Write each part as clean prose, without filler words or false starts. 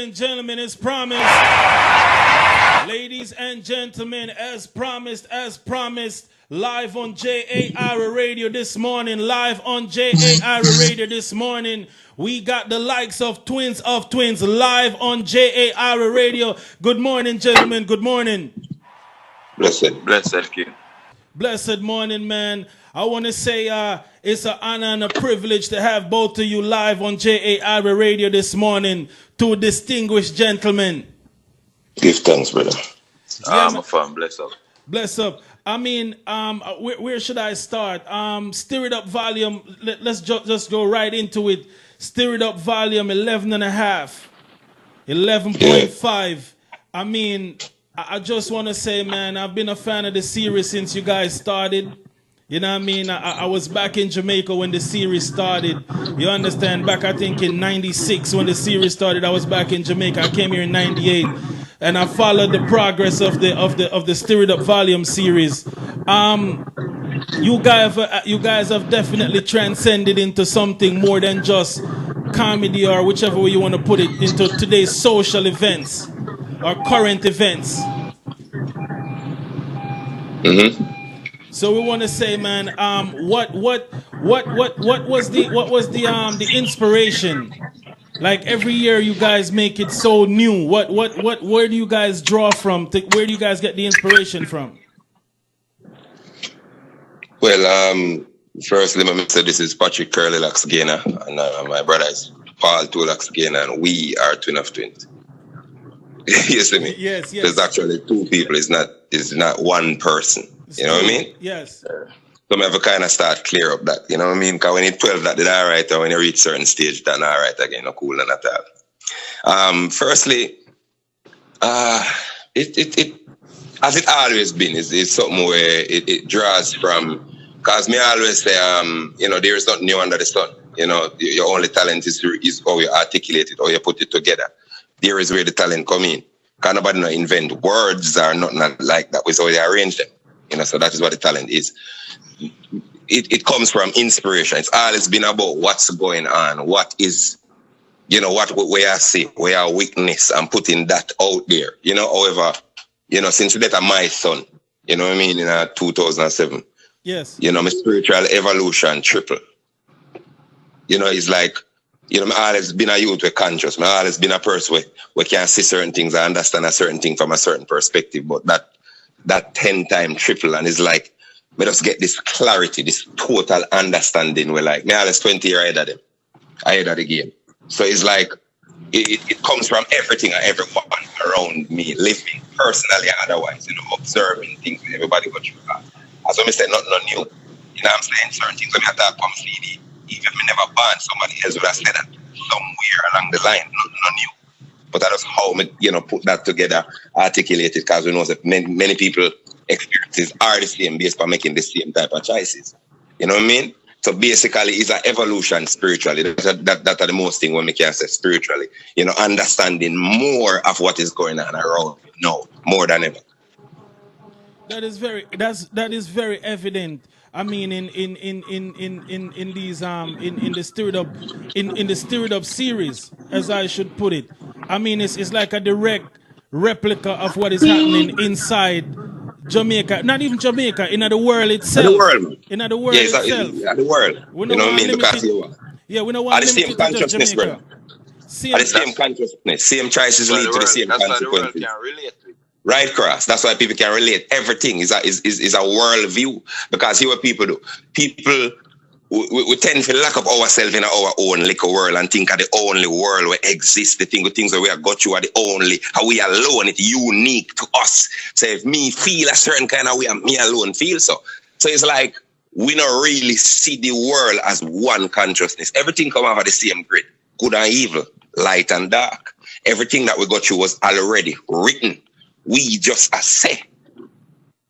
and gentlemen, as promised. Ladies and gentlemen, as promised, live on Irie Radio this morning, we got the likes of Twins live on Irie Radio. Good morning, gentlemen, good morning. Blessed King. Blessed morning, man. I want to say it's an honor and a privilege to have both of you live on Irie Radio this morning. Two distinguished gentlemen. Give thanks, brother. I'm a fan. Bless up. Bless up. I mean, where should I start? Stir It Up volume. Let's just go right into it. Stir It Up volume 11 and a half. 11.5. I mean, I just want to say, man, I've been a fan of the series since you guys started. You know what I mean? I was back in Jamaica when the series started. You understand? Back, I think, in 96 when the series started, I was back in Jamaica. I came here in 98. And I followed the progress of the Stir It Up volume series. You guys have definitely transcended into something more than just comedy or whichever way you want to put it, into today's social events or current events. Mm-hmm. So we want to say, man, what was the inspiration? Like every year, you guys make it so new. Where do you guys draw from? Where do you guys get the inspiration from? Well, firstly, let me say this is Patrick Curly Lax Gainer, and my brother is Paul Tulax Gainer, and we are twin of twins. You see me? Yes. There's actually two people. It's not one person. You know what I mean? Yes. So I have to kind of start clear up that, you know what I mean? Because when you're 12, that did all right, or when you reach certain stage, that's all right again, no cool and at all. Firstly, it as it always been, is something where it draws from, because me always say, you know, there is nothing new under the sun. You know, your only talent is how you articulate it, or you put it together. There is where the talent come in. Because nobody not invent words or nothing like that. It's how they arrange them. You know, so that is what the talent is. It comes from inspiration. It's always been about what's going on, what is, you know, where I see, where our weakness, and putting that out there. You know, however, you know, since the death of my son, you know what I mean, in 2007. Yes. You know, my spiritual evolution triple. You know, it's like, you know, I've always been a youth with conscious. I've always been a person where can see certain things, I understand a certain thing from a certain perspective, but that 10-time triple, and it's like, we just get this clarity, this total understanding. We're like, me always 20 years ahead of them, ahead of the game. So it's like, it comes from everything and everyone around me, living personally and otherwise, you know, observing things with everybody go through that. As I said, nothing new. You know what I'm saying? Certain things when I talk from CD, even if I never born, somebody else would have said that somewhere along the line, nothing new. But that is how we, you know, put that together, articulate it, because we know that many people experiences are the same based on making the same type of choices. You know what I mean? So basically, it's an evolution spiritually. That are the most thing when we can say spiritually. You know, understanding more of what is going on around now, more than ever. That is very evident. I mean, in these in the Stir It Up series, as I should put it. I mean, it's like a direct replica of what is happening inside Jamaica. Not even Jamaica, in the world itself. In the world. In the world itself. Yeah, the world. You know what I mean? Because we don't want the same consciousness, brother. The same consciousness. Same choices lead to the same consequences. Right, Cross. That's why people can relate. Everything is a world view. Because see what people do. People, we tend to lock up ourselves in our own little world and think of the only world where exists. The things that we have got you are the only, how we alone, it's unique to us. So if me feel a certain kind of way, me alone feel so. So it's like, we don't really see the world as one consciousness. Everything come out of the same grid. Good and evil, light and dark. Everything that we got through was already written. We just say.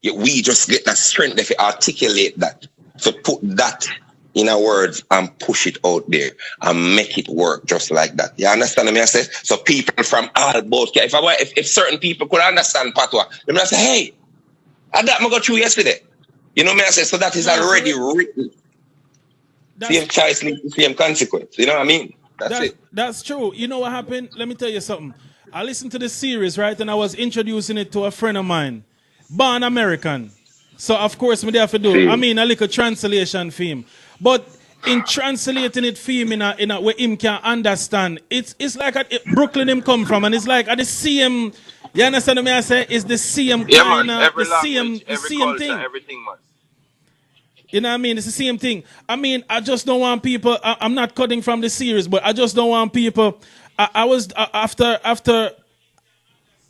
We just get that strength to articulate that. So put that in our words and push it out there and make it work just like that. You understand what I say? So people from all both, if certain people could understand Patois, they might say, hey, I got my go through yesterday. You know what I say? So that is already written. Same choice, same consequence. You know what I mean? That's it. That's true. You know what happened? Let me tell you something. I listened to the series, right? And I was introducing it to a friend of mine, born American. So of course me have to do. I mean a little translation theme. But in translating it for him in a where him can understand, it's like Brooklyn him come from, and it's like at the same. You understand what I say? It's the same kind of the same culture, thing. everything, man. You know what I mean? It's the same thing. I mean, I just don't want people. I'm not cutting from the series, but I just don't want people. I was after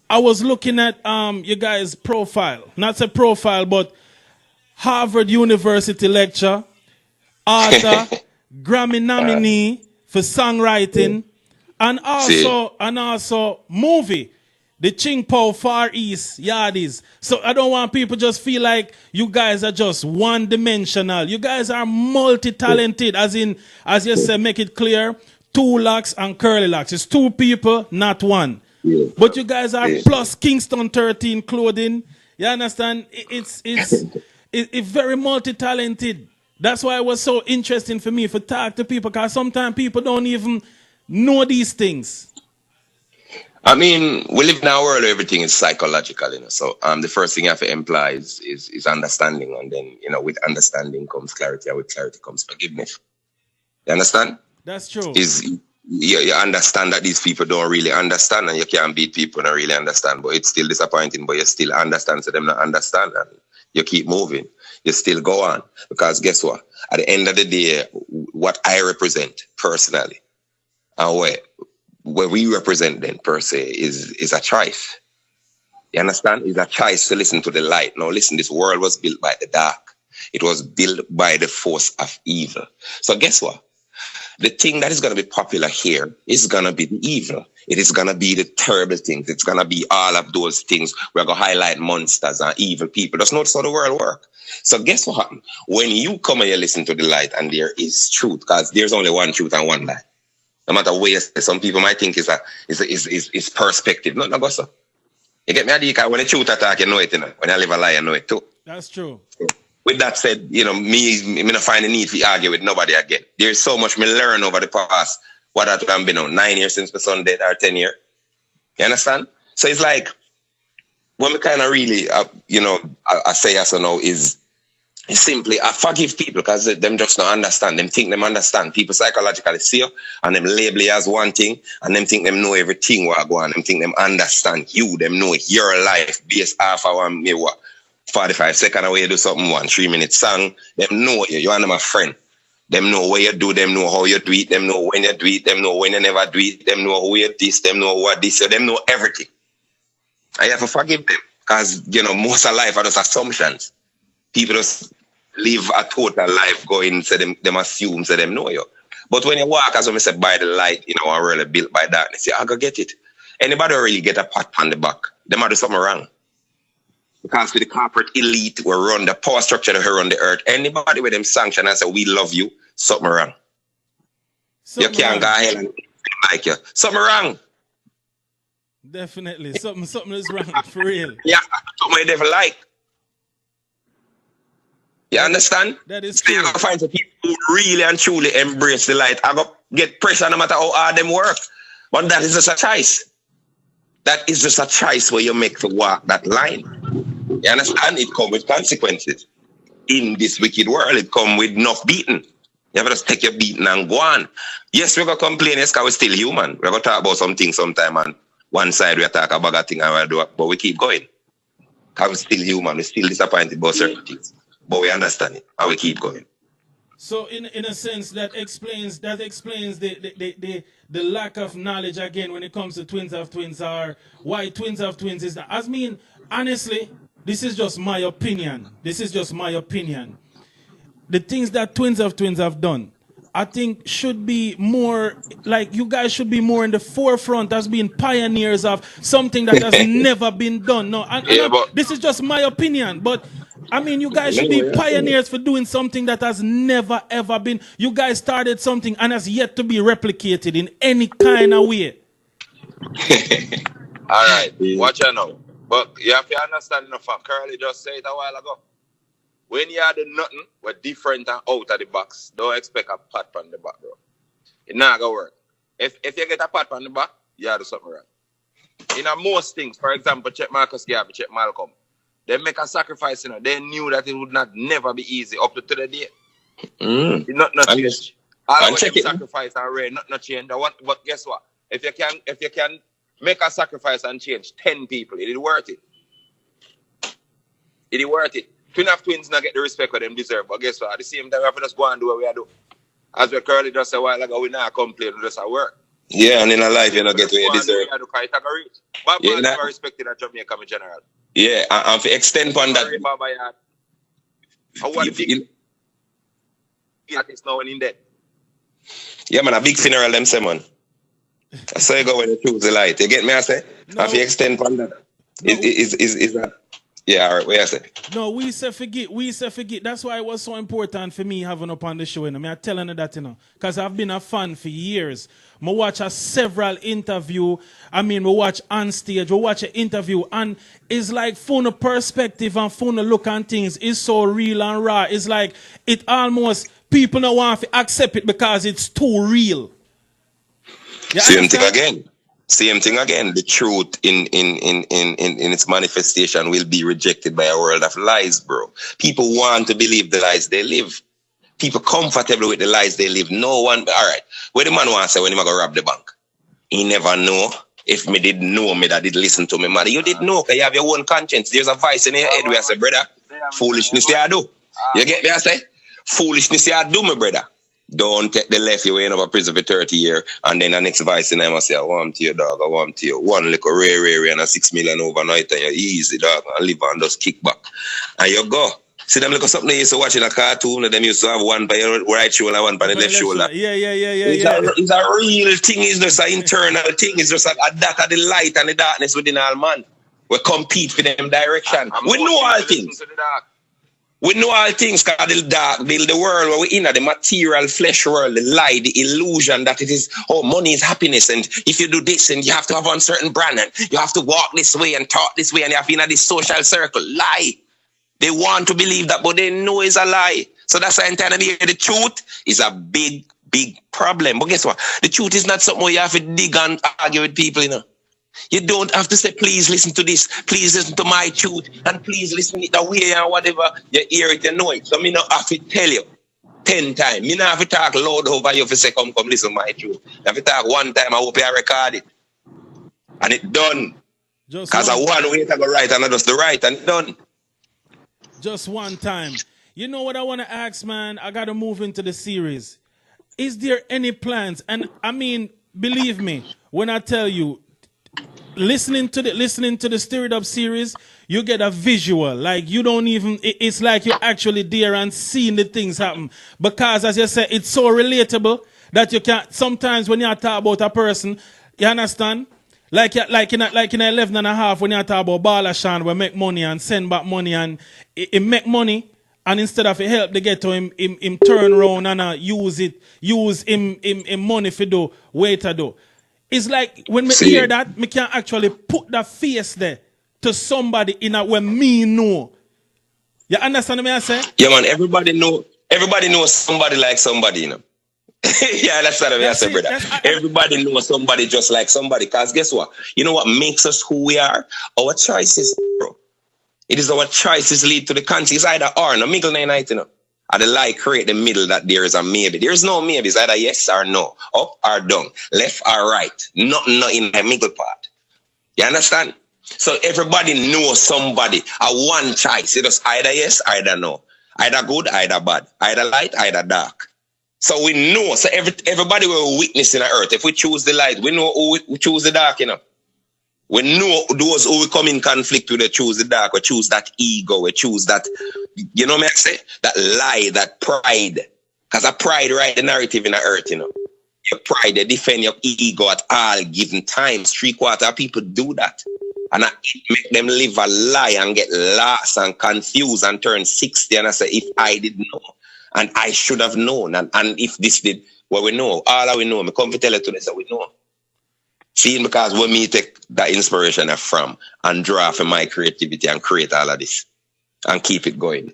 I was looking at you guys' profile, not a profile, but Harvard University lecture, author, Grammy nominee for songwriting, and also movie. The Ching Po Far East Yardies. So I don't want people just feel like you guys are just one-dimensional. You guys are multi-talented, as you said, make it clear, 2 locks and curly locks. It's 2 people, not 1. Yeah. But you guys are plus Kingston 13 clothing. You understand? It's very multi-talented. That's why it was so interesting for me to talk to people, because sometimes people don't even know these things. I mean, we live in a world where everything is psychological, you know. So the first thing you have to imply is understanding, and then, you know, with understanding comes clarity, and with clarity comes forgiveness. You understand? That's true. You understand that these people don't really understand, and you can't beat people who don't really understand, but it's still disappointing, but you still understand, so them not understand, and you keep moving. You still go on, because guess what? At the end of the day, what I represent personally, and where we represent then per se is a choice. You understand? It's a choice to listen to the light. Now listen, this world was built by the dark. It was built by the force of evil. So guess what? The thing that is going to be popular here is going to be the evil. It is going to be the terrible things. It's going to be all of those things. We're going to highlight monsters and evil people. That's not how the world works. So guess what happens? When you come and you listen to the light, and there is truth, because there's only one truth and one lie. No matter where you say, some people might think it's perspective. No, go so. You get me, Adika? When the truth attack, you know it, you know. When I live a lie, you know it too. That's true. So, with that said, you know, me not find the need to argue with nobody again. There's so much me learn over the past, what I've been on, 9 years since my son dead, or 10 years. You understand? So it's like, what me kind of really, you know, I say yes or no is simply, I forgive people because them just don't understand. Them think them understand. People psychologically see you and them label you as one thing, and them think them know everything what go on. Them think them understand you. Them know your life based off of 45 seconds away you do something, 1 3-minute song. Them know you. You and them a friend. Them know what you do. Them know how you do it. Them know when you do it. Them know when you never do it. Them know who you this. Them know what this. Them know everything. And you have to forgive them, because, you know, most of life are just assumptions. People just live a total life going, so them assume, so them know you. But when you walk, as I said, by the light, you know, I'm really built by darkness, I go get it. Anybody really get a pat on the back, them do something wrong. Because with the corporate elite, we run the power structure that we run the earth. Anybody with them sanction and say, we love you, something wrong. You can't go ahead and like you. Something wrong. Definitely. Something is wrong, for real. Yeah, something you never like. You understand? That is so true. You're going to find some people who really and truly embrace the light. I'm going to get pressure no matter how hard them work. But that is just a choice. That is just a choice where you make to walk that line. You understand? It comes with consequences. In this wicked world, it comes with enough beating. You have to just take your beating and go on. Yes, we're going to complain, yes, because we're still human. We're going to talk about something sometime, and one side we talk about a thing and we do, but we keep going. Because we're still human. We're still disappointed about certain things. But we understand it, and we keep going. So, in a sense, that explains the lack of knowledge again when it comes to Twins of Twins, or why Twins of Twins is that. I mean, honestly, this is just my opinion. The things that Twins of Twins have done, I think, should be more, like, you guys should be more in the forefront as being pioneers of something that has never been done. No, this is just my opinion, but I mean, you guys should be pioneers for doing something that has never, ever been. You guys started something and has yet to be replicated in any kind of way. All right, watch out now. But you have to understand, you know, Curly just said it a while ago. When you are the nothing, we're different and out of the box. Don't expect a pat on the back, bro. It's not going to work. If you get a pat on the back, you do something right. In most things, for example, check Marcus Garvey, check Malcolm. They make a sacrifice, you know. They knew that it would not never be easy up to the day. Not change. All check it. Sacrifice and rain, not change. But guess what? If you can make a sacrifice and change 10 people, it is worth it. It is worth it. Twins not get the respect that them deserve. But guess what? At the same time, we have to just go and do what we do. As we currently just a while ago, we not complain, we just at work. Yeah, and in a life, you don't get what you deserve. But man, never respected at Jamaica in general. Yeah, and for extend on that. It's now in dead. Yeah, man, a big funeral, them say, man. That's how you go when you choose the light. You get me, I say? No. If you extend on that. No. Is that... Yeah, all right, what you say? No, we say forget. That's why it was so important for me having up on the show. You know? I'm telling you that, you know. Because I've been a fan for years. I watch several interviews. We watch on stage, we watch an interview. And it's like phone perspective and phone look on things is so real and raw. It's like it almost, people don't want to accept it because it's too real. Same thing again. The truth in its manifestation will be rejected by a world of lies, bro. People want to believe the lies they live. People comfortable with the lies they live. No one, all right. What the man want to say when he go rob the bank? He never know. If me did know, me that did listen to me, man. You did know, because you have your own conscience. There's a voice in your head where I say, brother, foolishness you do. You get me, I say? Foolishness you do, my brother. Don't take the left, you end up in prison for 30 years, and then the next voice in I say, I want to you, dog, I want to you. One little rare and a 6 million overnight, and you're easy, dog, and live and just kick back. And you go. See them look at something they used to watch in a cartoon, and them used to have one by your right shoulder and one by the left shoulder. Yeah. It's a real thing, it's just an internal thing, it's just a that of the light and the darkness within all man. We compete for them direction. We know all things. We know all things because the dark, the world where we're in, the material flesh world, the lie, the illusion that it is, money is happiness, and if you do this, and you have to have a certain brand, and you have to walk this way and talk this way, and you have to be in this social circle. Lie. They want to believe that, but they know it's a lie. So that's why I'm telling you, the truth is a big problem. But guess what? The truth is not something where you have to dig and argue with people, you know. You don't have to say, please listen to this, please listen to my truth, and please listen to it that way and whatever. You hear it, you know it. So me not have to tell you 10 times. Me not have to talk loud over you if you say, come listen to my truth. I have to talk one time, I hope you record it. And it done. Because I one way to go right and I just the right, and it done. Just one time. You know what I want to ask, man? I got to move into the series. Is there any plans? And I mean, believe me, when I tell you, listening to the Stirred Up series, you get a visual. Like you don't even, it's like you're actually there and seeing the things happen. Because as you said, it's so relatable that you can't, sometimes when you talk about a person, you understand? Like in 11 and a half, when you talk about Balashan, we make money and send back money and he make money, and instead of help they get to him turn around and use him money for do, wait to do. It's like when me hear that, me can actually put that face there to somebody in a way me know. You understand what I say? Yeah, man, everybody knows somebody like somebody, you know. Yeah, that's what I say, brother. Everybody knows somebody just like somebody. Because guess what? You know what makes us who we are? Our choices, bro. It is our choices lead to the country. It's either or, no middle night, you know. Or the lie create the middle that there is a maybe. There is no maybe. It's either yes or no. Up or down. Left or right. Nothing in the middle part. You understand? So everybody knows somebody. A one choice. It is either yes, either no. Either good, either bad. Either light, either dark. So we know. So everybody will witness in the earth. If we choose the light, we know who we choose the dark, you know. We know those who will come in conflict with, we choose the dark, we choose that ego, we choose that, you know what I say? That lie, that pride. Because a pride write the narrative in the earth, you know. Your pride, they defend your ego at all given times. 3/4 of people do that. And I make them live a lie and get lost and confused and turn 60 and I say, if I didn't know, and I should have known, and if this did, well, we know, all we know, I come to tell you today, so we know. See, because when me take that inspiration from and draw from my creativity and create all of this and keep it going.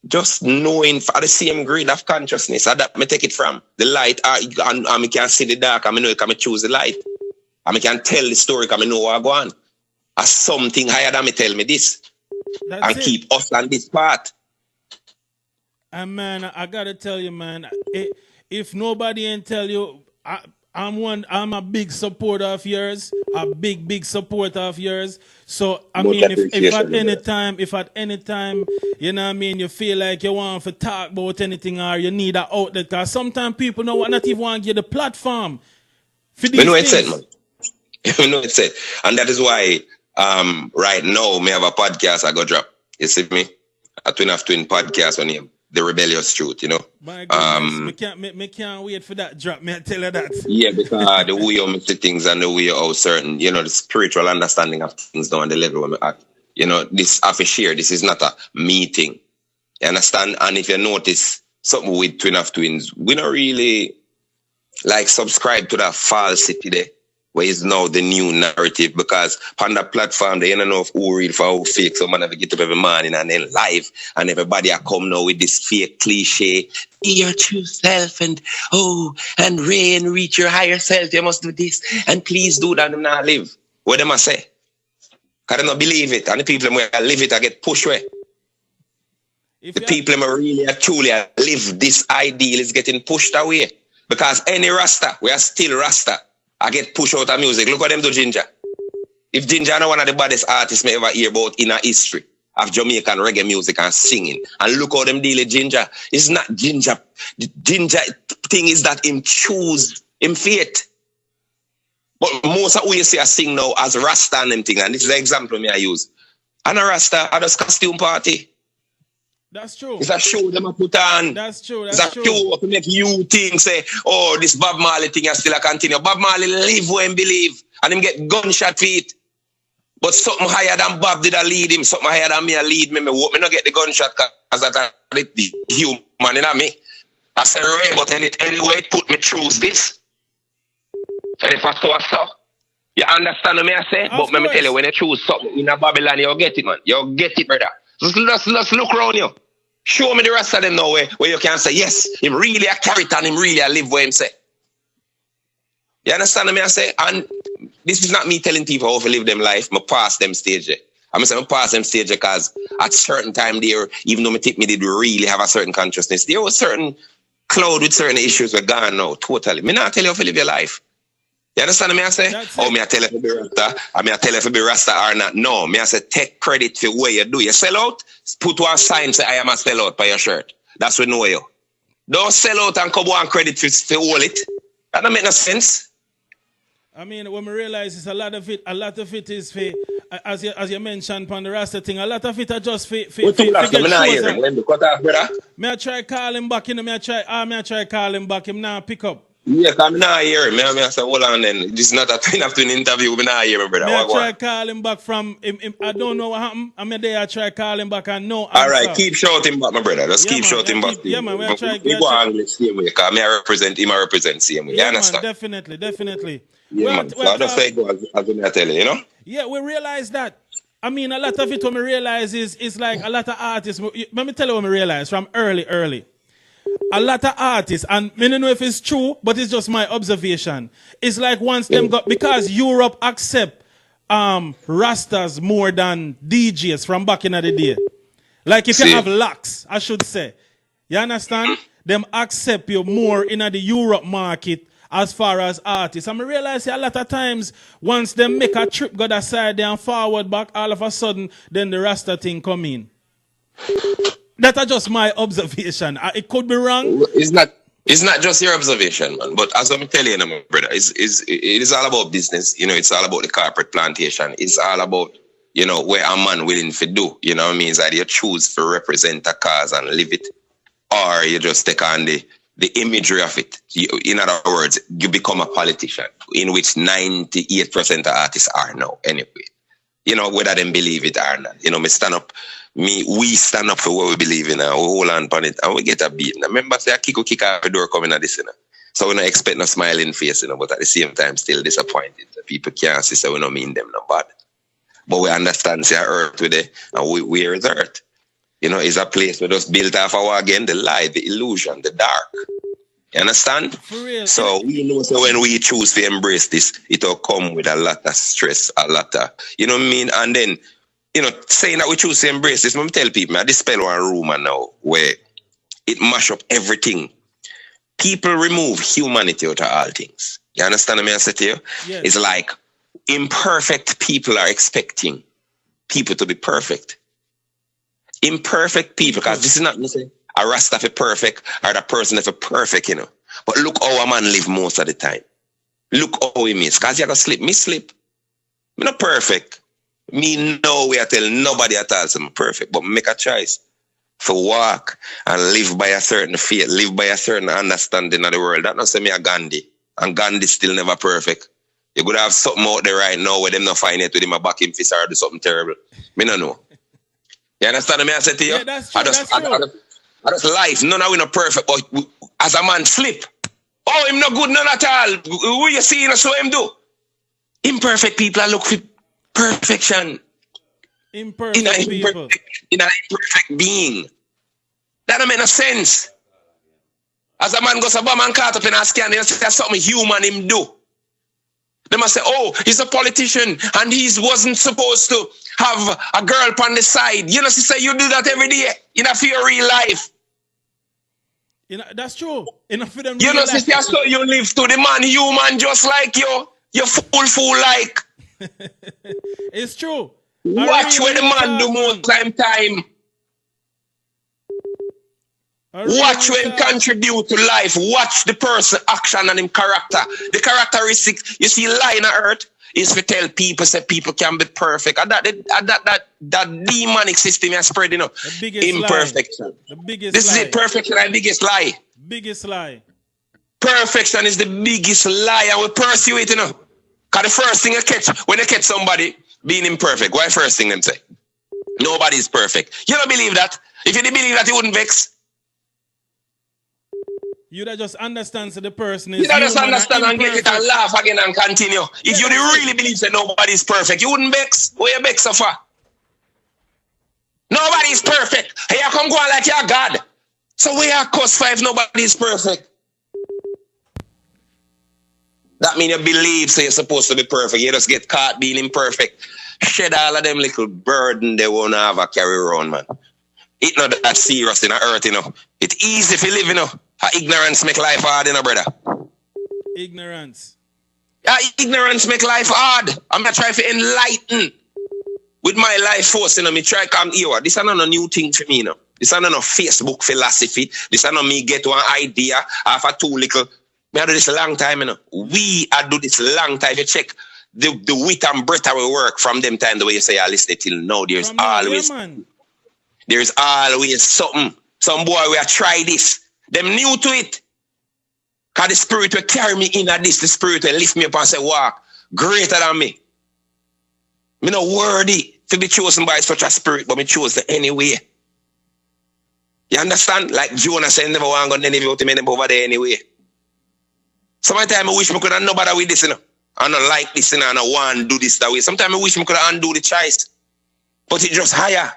just knowing for the same grade of consciousness. That me take it from the light, and I can see the dark, and I know I can choose the light. And I can tell the story, because I know what I go on. As something higher than me tell me this. That's and it. Keep us on this part. And man, I gotta tell you, man, if nobody ain't tell you, I'm a big supporter of yours, a big supporter of yours. So I mean, if at any time, you know what I mean, you feel like you want to talk about anything or you need an outlet, because sometimes people not even want to get the platform for these know things. It's said, man. You know it's said, and that is why right now me have a podcast I go drop. You see me, a twin of twin podcast on him. The Rebellious Truth, you know. My goodness, me can't wait for that drop, me I tell you that. Yeah, because the way you see things and the way how certain, you know, the spiritual understanding of things down the level when we act. You know, this I have share, this is not a meeting. You understand? And if you notice something with Twin of Twins, we don't really like subscribe to that falsity there, where is now the new narrative, because on that platform they don't know who real for who fake. So man have to get up every morning and then live, and everybody are come now with this fake cliche, be your true self, and reach your higher self, you must do this, and please do that, and not live. What them I say? Because they don't believe it, and the people who live it I get pushed away. The people who really truly live this ideal is getting pushed away, because any Rasta, we are still Rasta. I get pushed out of music. Look what them do, Ginger. If Ginger is one of the baddest artists me ever hear about in a history of Jamaican reggae music and singing, and look how them deal with Ginger. It's not Ginger. The Ginger thing is that him choose him fate. But most of what you see I sing now as Rasta and them thing, and this is the example me I use. And a Rasta, I just costume party. That's true. It's a show them a put on. That's true. It's a show to make you think, say, oh, this Bob Marley thing is still a continue. Bob Marley live where him believe, and him get gunshot feet. But something higher than Bob did I lead him. Something higher than me I lead me. Me hope me not get the gunshot because that's the human in me. I say, Ray, but anyway, put me through this. And if I saw, you understand what I say? But let me tell you, when you choose something in a Babylon, you'll get it, man. You'll get it, brother. Just look around you. Show me the rest of them now where you can say, yes, him really a character and him really a live where him say. You understand what I say? And this is not me telling people how to live them life. I pass them stage. I'm saying I pass them stage because at certain time there, even though me think me did really have a certain consciousness, there was certain cloud with certain issues were gone now, totally. Me not tell you how to live your life. You understand what I say? Oh, me I tell you to be Rasta, I mean I tell you to be Rasta or not. No, me I say take credit for what you do. You sell out, put one sign say I am a sellout by your shirt. That's what know you. Don't sell out and come on credit for all it. That don't make no sense. I mean, when we realize it's a lot of it is for, as you mentioned on the Rasta thing, a lot of it are just for get shows. Me I try call him back, you know, me I try call him back, him now pick up. Yeah, I'm not here. Me I say, hold on then. This is not a twin after an interview. Me not here, my brother. Me I try call him back from him, I don't know what happened. I'm there, I try call him back and no answer. All right, keep shouting back, my brother. Just keep shouting back. Yeah, man, we try. We go English same way, because me I represent him, I represent same way. You understand? Man, definitely. Yeah, man. So I just say go as I tell you, you know? Yeah, we realize that. I mean, a lot of it what we realize is like a lot of artists. Let me tell you what we realize from early. A lot of artists, and I don't know if it's true, but it's just my observation. It's like once them got, because Europe accept Rastas more than DJs from back in the day. Like if you have locks, I should say. You understand? Them accept you more in the Europe market as far as artists. And I realize a lot of times, once they make a trip, go that side there and forward back, all of a sudden, then the Rasta thing come in. That's just my observation. It could be wrong. It's not just your observation, man. But as I'm telling you, my brother, it is all about business. You know, it's all about the corporate plantation. It's all about, you know, where a man willing to do. You know what I mean? It's either you choose to represent a cause and live it, or you just take on the imagery of it. In other words, you become a politician, in which 98% of artists are now, anyway. You know, whether they believe it or not. You know, we stand up for what we believe in, and we hold on upon it, and we get a beat. Now, remember, say, I kick out the door coming at this, you know. So we don't expect no smiling face, you know, but at the same time, still disappointed. People can't see, so we don't mean them no bad. But we understand, say, earth with it, and we are the earth. You know, it's a place where just built off our again, the lie, the illusion, the dark. You understand? For real. So we know so when we choose to embrace this, it'll come with a lot of stress, a lot of, you know what I mean? And then, you know, saying that we choose to embrace this, let me tell people, I dispel one rumor now where it mash up everything. People remove humanity out of all things. You understand what I say to you? Yes. It's like imperfect people are expecting people to be perfect. Imperfect people, because this is not a Rasta for perfect or the person for perfect, you know. But look how a man live most of the time. Look how he miss. Because you gotta slip. Me slip. Me not perfect. Me no way I tell nobody at all I'm perfect. But make a choice for walk and live by a certain faith, live by a certain understanding of the world. That not say me a Gandhi. And Gandhi still never perfect. You could have something out there right now where them not find it with him a back in fist or do something terrible. Me no know. You understand what I say to you? Yeah, that's true. That's true. I just life. None of we not perfect, but as a man slip. Oh, him not good, none at all. Who you see, so him do. Imperfect people look for perfection. Imperfect people. In an imperfect being. That don't make no sense. As a man goes a bomb and caught up in a scan, you see that's something human him do. They must say, oh, he's a politician and he wasn't supposed to have a girl on the side. You know, sister, you do that every day in your real life. You know, that's true. Enough for them. You know, sister, so you live to the man human just like you. You fool like. It's true. Watch where the man do most time. Watch when contribute to life. Watch the person action and him character. The characteristics you see lying on earth is to tell people say people can be perfect. And that demonic system is spreading up. Imperfection. This is it. Perfection is the biggest lie. Biggest lie. Perfection is the biggest lie, and we pursue it, you know. Because the first thing you catch when you catch somebody being imperfect, what the first thing them say? Nobody is perfect. You don't believe that? If you didn't believe that, you wouldn't vex. You that just understand so the person is. You that just understand and get it and laugh again and continue. If you really believe that nobody is perfect, you wouldn't vex. Where you vex so far? Nobody is perfect. Hey, you come go on like you're God. So we are cuss for if nobody is perfect. That means you believe so you're supposed to be perfect. You just get caught being imperfect. Shed all of them little burden they won't have a carry around, man. It's not that serious in the earth, you know. It's easy if you live, you know. Ignorance make life hard, you know, brother. Ignorance. Yeah, ignorance make life hard. I'm not trying to enlighten with my life force, you know. Me try come here. This is not a new thing for me, you know. This is not a Facebook philosophy. This is not me get one idea after too little. Me I do this a long time, you know. We I do this a long time. You check the wit and breadth of our work from them time the way you say I listen till now. There's always something. Some boy will try this. Them new to it. Because the spirit will carry me in at this. The spirit will lift me up and say, walk greater than me. Me not worthy to be chosen by such a spirit, but me chose it anyway. You understand? Like Jonah said, never want to go to me over there anyway. Sometimes I wish me could have nobody with this, you know. I don't like this, you know, and I want to do this that way. Sometimes I wish me could have undo the choice. But it's just higher.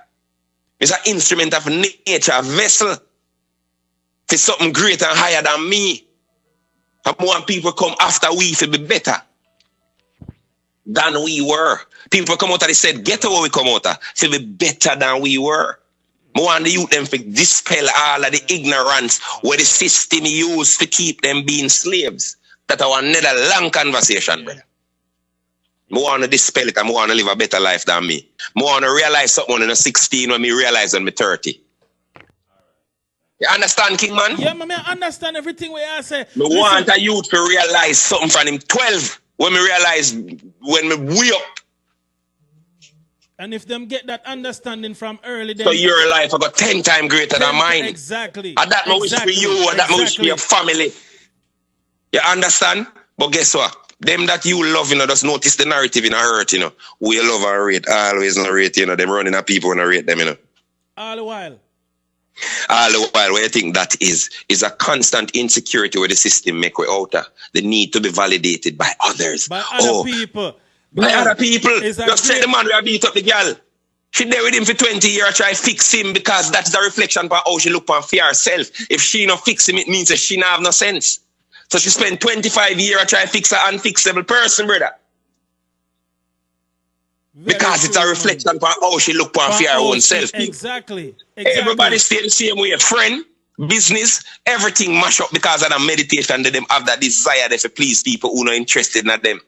It's an instrument of nature, a vessel. For something greater and higher than me. And more people come after we to be better than we were. People come out and they said, get where we come out to be better than we were. More on the youth them to dispel all of the ignorance where the system used to keep them being slaves. That's another long conversation, brother. More want to dispel it and more want to live a better life than me. More want to realize something when I'm 16 when me realize when I'm 30. You understand, King Man? Yeah, man, I understand everything what you say. Me want a youth to realize something from him 12 when me realize when me way up. And if them get that understanding from early, then so your life I got 10 times greater than mine. Exactly. And that I wish for you, and that I wish for your family. You understand? But guess what? Them that you love, you know, just notice the narrative in a hurt, you know. We love and rate, always not rate, you know, them running at people and rate them, you know. All the while. All the while, what you think that is a constant insecurity where the system make way out of the need to be validated by others. By other people. By other people. Just say the man we beat up the girl. She there with him for 20 years, try to fix him because that's the reflection for how she look on for herself. If she not fix him, it means that she not have no sense. So she spent 25 years trying to fix an unfixable person, brother. Because it's a reflection for how she look on for her own self. Exactly. Everybody stay the same way. Friend, business, everything mash up because of the meditation that them have that desire to please people who not interested in them.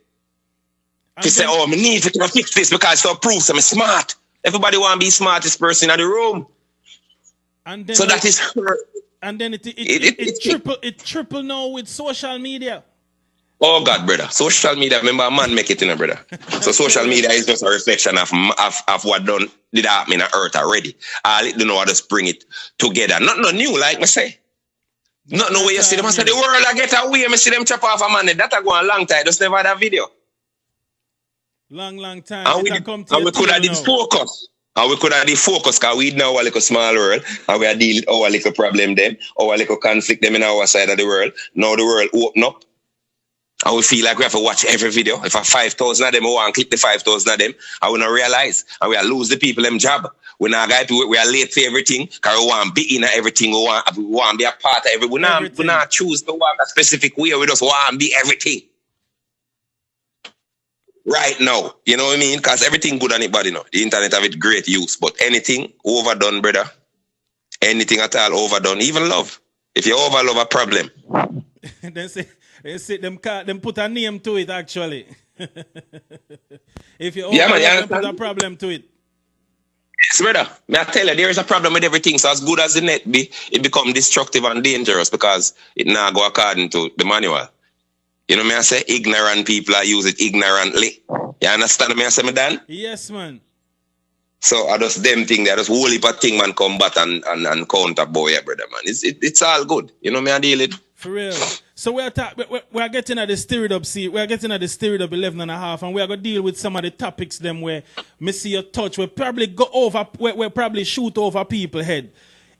She say, oh, I need to fix this because it proves I'm smart. Everybody want to be the smartest person in the room. And then so that is her. And then it triple now with social media. Oh God, brother. Social media, remember a man make it in a brother. So social media is just a reflection of what did happen on earth already. All it do know how to bring it together. Not no new, like me say. Not no way you see them. I say the world I get away, I see them chop off a man. That go a long time. Just never had a video. Long time. And we could have did focus. And we could have did focus because we know our little small world and we are dealing with our little problem them, our little conflict them in our side of the world. Now the world open up. And we feel like we have to watch every video. If I 5,000 of them, we want to click the 5,000 of them. And we not realize. And we are lose the people them job. We not got to we are late for everything. Because we want to be in everything. We want to be a part of everything. We not choose to walk a specific way. We just want to be everything. Right now. You know what I mean? Because everything good on it body now. The internet have it great use. But anything overdone, brother. Anything at all overdone. Even love. If you overlove a problem. Then say them put a name to it actually. If you overlove, put a problem to it. Yes, brother. May I tell you, there is a problem with everything. So as good as the net be, it become destructive and dangerous because it now go according to the manual. You know me I say? Ignorant people use it ignorantly. You understand me I say, me Dan? Yes, man. So I just them thing there, just whole heap of thing man combat and counter boy, yeah, brother, man. It's all good. You know me I deal it. For real. So we're getting at the stirred up seat. We're getting at the stirred up 11 and a half, and we're going to deal with some of the topics them where me see your touch. We'll probably go over, we'll probably shoot over people's head.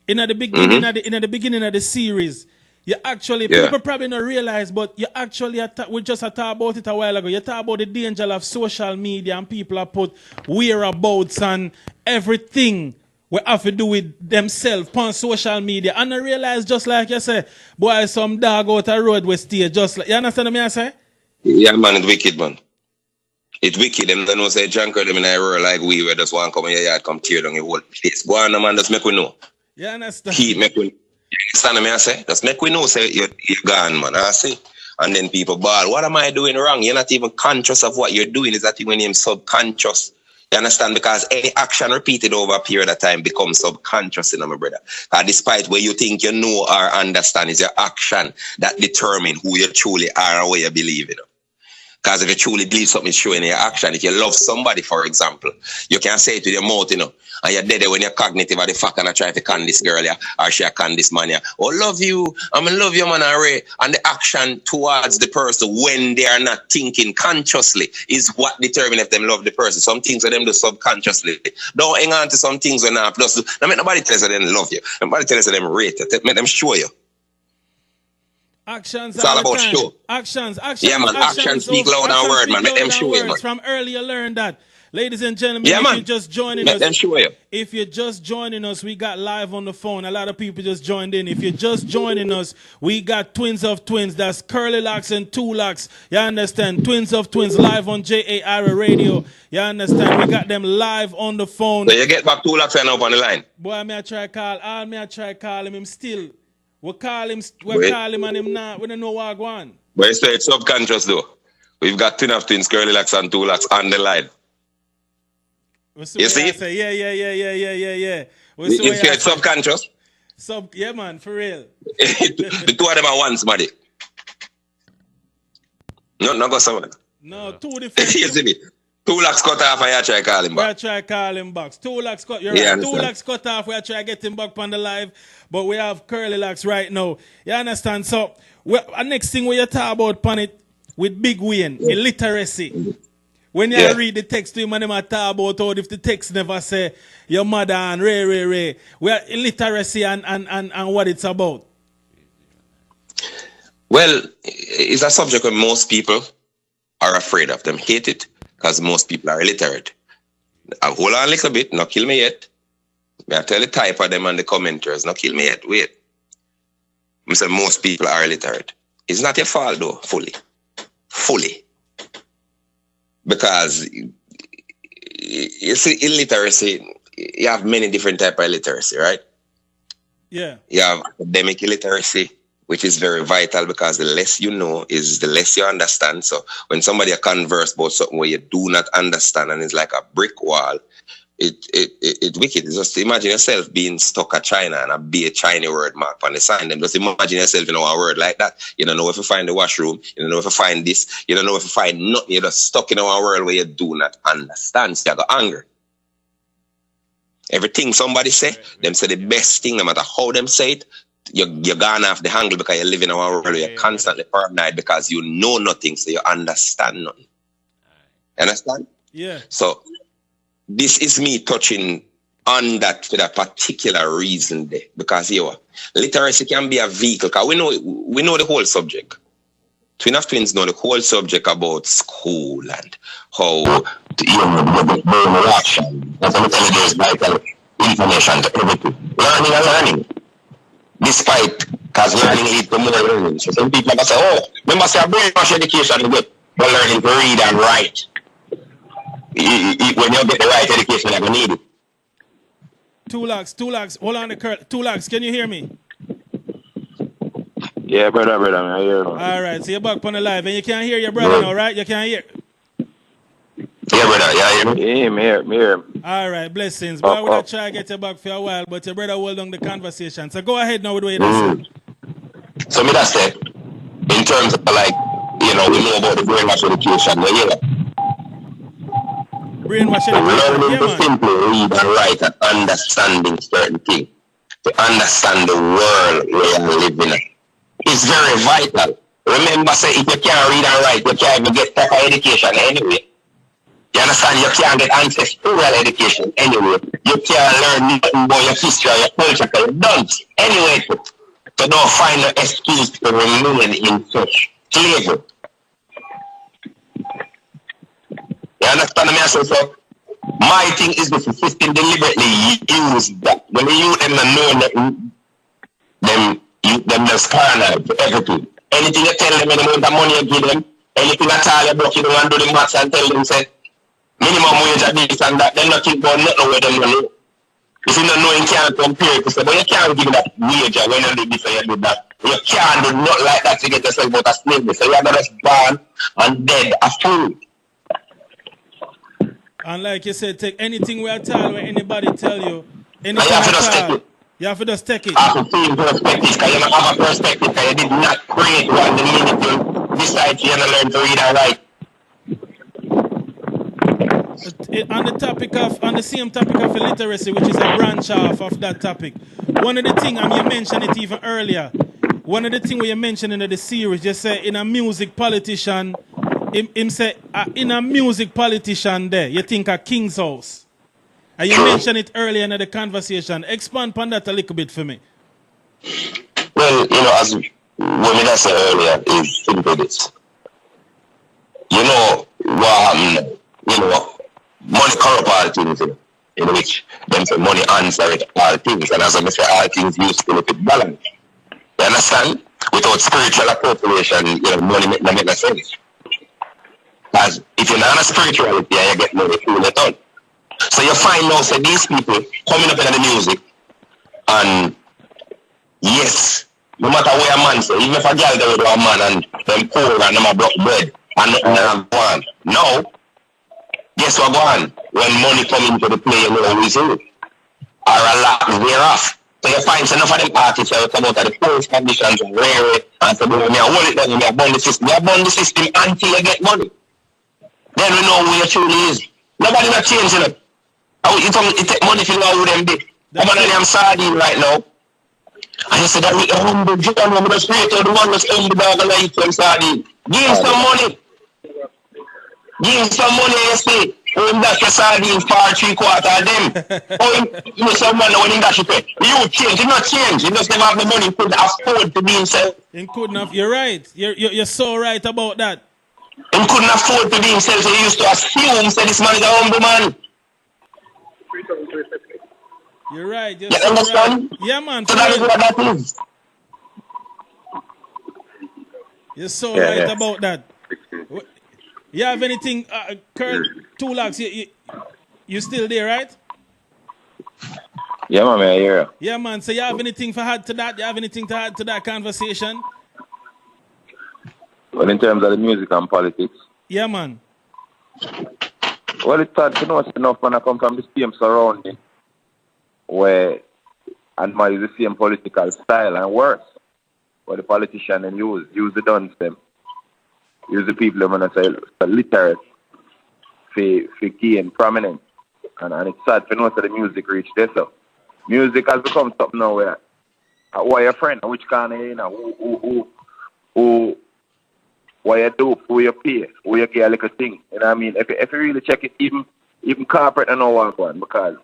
In the beginning, in the beginning of the series, you actually, people probably not realize, but you actually, we just talked about it a while ago. You talk about the danger of social media and people have put whereabouts and everything we have to do with themselves on social media. And I realize, just like you say, boy, some dog out the road we stay just like, you understand what I say? Yeah, man, it's wicked, man. It's wicked. Them don't say junker them in a world like we just want to come in your yard, come tear down your whole place. Go on, man, just make we know. You understand? Make we, you understand what I say? Just make we know, say, you're gone, man. I see. And then people ball, what am I doing wrong? You're not even conscious of what you're doing. Is that even subconscious? You understand? Because any action repeated over a period of time becomes subconscious, you know, my brother. Despite where you think you know or understand, is your action that determine who you truly are and what you believe in. Because if you truly believe something, it's showing in your action. If you love somebody, for example, you can say it with your mouth, you know, and you're dead when you're cognitive of the fact and I try to con this girl, yeah, or she can this man, yeah. Oh, love you, I'm going to love you, man, Irie. And the action towards the person when they are not thinking consciously is what determines if they love the person. Some things for them do subconsciously. Don't hang on to some things when not. Plus, nobody tells them they love you. Nobody tells them they rate you. Make them show you. Actions. It's all about show. Actions. Yeah, man. Actions speak louder than words, man. Let them show you, man. From earlier, learn that. Ladies and gentlemen, yeah, if man. you're just joining Let us, them show you. If you're just joining us, we got live on the phone. A lot of people just joined in. If you're just joining us, we got Twins of Twins. That's Curly Locks and Two Locks. You understand? Twins of Twins live on JAR Radio. You understand? We got them live on the phone. So you get back Two Locks and up on the line. Boy, I try call him. Him still. We call him and him not. We don't know what I want. But it's subconscious though. We've got Twin of Twins, Curly Locks and Two Locks on the line. You see it? Yeah. You see it's subconscious? Yeah, man, for real. The two of them are one, somebody. No, go somewhere. No, two different. You see me? 2 lakhs cut off and you try to call him back. We try to call him back. 2 lakhs cut. You're right. 2 lakhs cut off. We try to get him back on the live. But we have Curly Locks right now. You understand? So, next thing we talk about pan it with Big Wayne, illiteracy. When you read the text to him and them talk about how if the text never say your mother and Ray. We are illiteracy and what it's about. Well, it's a subject where most people are afraid of them, hate it, because most people are illiterate. Hold on a little bit, not kill me yet. I tell the type of them and the commenters, not kill me yet, wait. I say most people are illiterate. It's not your fault though, fully. Fully. Because you see illiteracy, you have many different types of illiteracy, right? Yeah. You have academic illiteracy, which is very vital because the less you know is the less you understand. So when somebody converse about something where you do not understand and it's like a brick wall, it wicked. Just imagine yourself being stuck at China and be a Chinese word mark on the sign. Them just imagine yourself in a word like that. You don't know if you find the washroom. You don't know if you find this. You don't know if you find nothing. You're just stuck in a world where you do not understand. So you got anger. Everything somebody say, them say the best thing, no matter how them say it, you're gone off the handle because you live in a world where you're constantly paranoid because you know nothing, so you understand nothing. Understand? Yeah. So this is me touching on that for that particular reason there. Because literacy can be a vehicle. Because we know the whole subject. Twin of Twins know the whole subject about school and how the brain reaction. That's what I'm telling you is vital information to everything. Learning and learning. Despite, because learning leads to more learning. So some people say, oh, remember say a brainwash education you get for learning to read and write. When you get the right education, you're going to need it. Two lakhs. Hold on the curl. 2 lakhs, can you hear me? Yeah, brother, I hear you. All right, so you're back on the live, and you can't hear your brother now, right? You can't hear. Yeah, brother, yeah, hear me? Yeah, me hear. All right, blessings. But I would have tried to get you back for a while, but your brother hold on the conversation. So go ahead now with what you say. So me that said, in terms of like, we know about the brainwash education, Brainwash education, learning yeah, to man. simply read and write and understanding certain things, to understand the world where you live in. It's very vital. Remember, say, if you can't read and write, you can't even get proper education anyway. You understand? You can't get ancestral education anyway. You can't learn nothing about your history or your culture because you don't. Anyway, so don't find an excuse to remain in such slavery. You understand me? So my thing is the system deliberately use that. When they use them and know them just paranoid for everything. Anything you tell them, any amount of money you give them, anything at all you block you don't do the maths and tell them, say, minimum wage at this and that, they're not think about nothing with them, you know. If you don't know, you can't compare it to say, but you can't give that wage when you do this and you do that. You can't do not like that to get yourself out of slavery. So you're just born and dead, a fool. And like you said, take anything we are told, where anybody tell you, anything you have to just take it. You have to just take it. I have to see perspective, because you don't have a perspective, because you did not create one the minute you decide you learn to read and write. On the same topic of illiteracy, which is a branch off of that topic, one of the things, and you mentioned it even earlier, one of the things where you mentioned in the series, just say in a music politician, him say in a music politician there, you think a king's house. And you mentioned it earlier in the conversation. Expand on that a little bit for me. Well, as what I said earlier is simply this. You know what happened, money corrupt all things, in which them say money answer it all things. And as I say, all things used to look at balance. You understand? Without spiritual appropriation, money make no sense. Because if you're not a spirituality, you get money through the done. So you find now, say, these people coming up in the music, and yes, no matter where a man say, even if a girl there with a man and them poor and them a broke bread, and nothing go on. Now, guess what go on? When money come into the play, you know who is who. Or a lot thereof. So you find enough of them artists that come out of the poorest conditions and rare it, and say, well, me I hold it down, me I bond the system. You bond the system until you get money. Then we know where it truly is. Nobody not changing it. It take money to know who them be. I'm on them sardine right now. And you say that we humble John, we just create the one that's humble dog and eat some sardine. Give him some money. Give him some money, you see. When that's your sardine for 3/4 of them. Or some money when he dash it. You change, you not change. You just never have the money, you couldn't afford to be himself. He couldn't have, you're right. You're so right about that. He couldn't afford to be himself, so he used to assume that this man is a humble man. You're right. You're You so understand? right. Yeah, man. So that is what that is. You're so Yeah, right yeah. about that. You have anything, Curl, 2 lakhs, you still there, right? Yeah, man, I hear you. Yeah, man. So you have anything to add to that? You have anything to add to that conversation? Well, in terms of the music and politics, Yeah, man. well, it's hard to know enough when I come from the same surrounding where and my use the same political style and worse. Where the politician and use the duns them. Use the people them and say literate for gain prominence. And it's sad to know that the music reach there. So music has become something now where who your friend, which kind of, you know, who what you do, who you pay, who you get a little thing. You know what I mean? If you really check it, even corporate and no one, because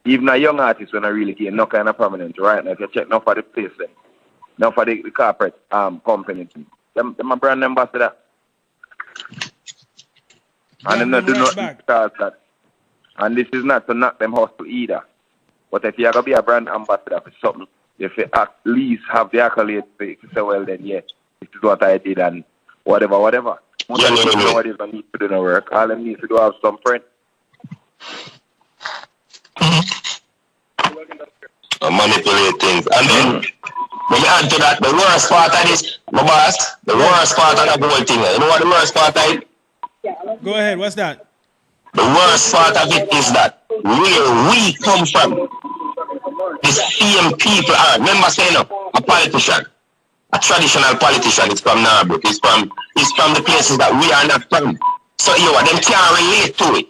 even a young artist when I really get no kind of prominence right now, if you check now for the place then, now for the corporate company, them a brand ambassador. And them not do nothing because that. And this is not to knock them hustle either. But if you're going to be a brand ambassador for something, if you at least have the accolades to say, well, then, yeah, this is what I did and whatever. Most of the people nowadays don't need to do no work. All them need to do have some friends. Manipulate things. And then, when you add to that, the worst part of this, my boss, the worst part of the whole thing, you know what the worst part of it? Go ahead. What's that? The worst part of it is that where we come from, the same people are. Remember saying a politician, a traditional politician is from Narbrook. He's from the places that we are not from. So them can't relate to it.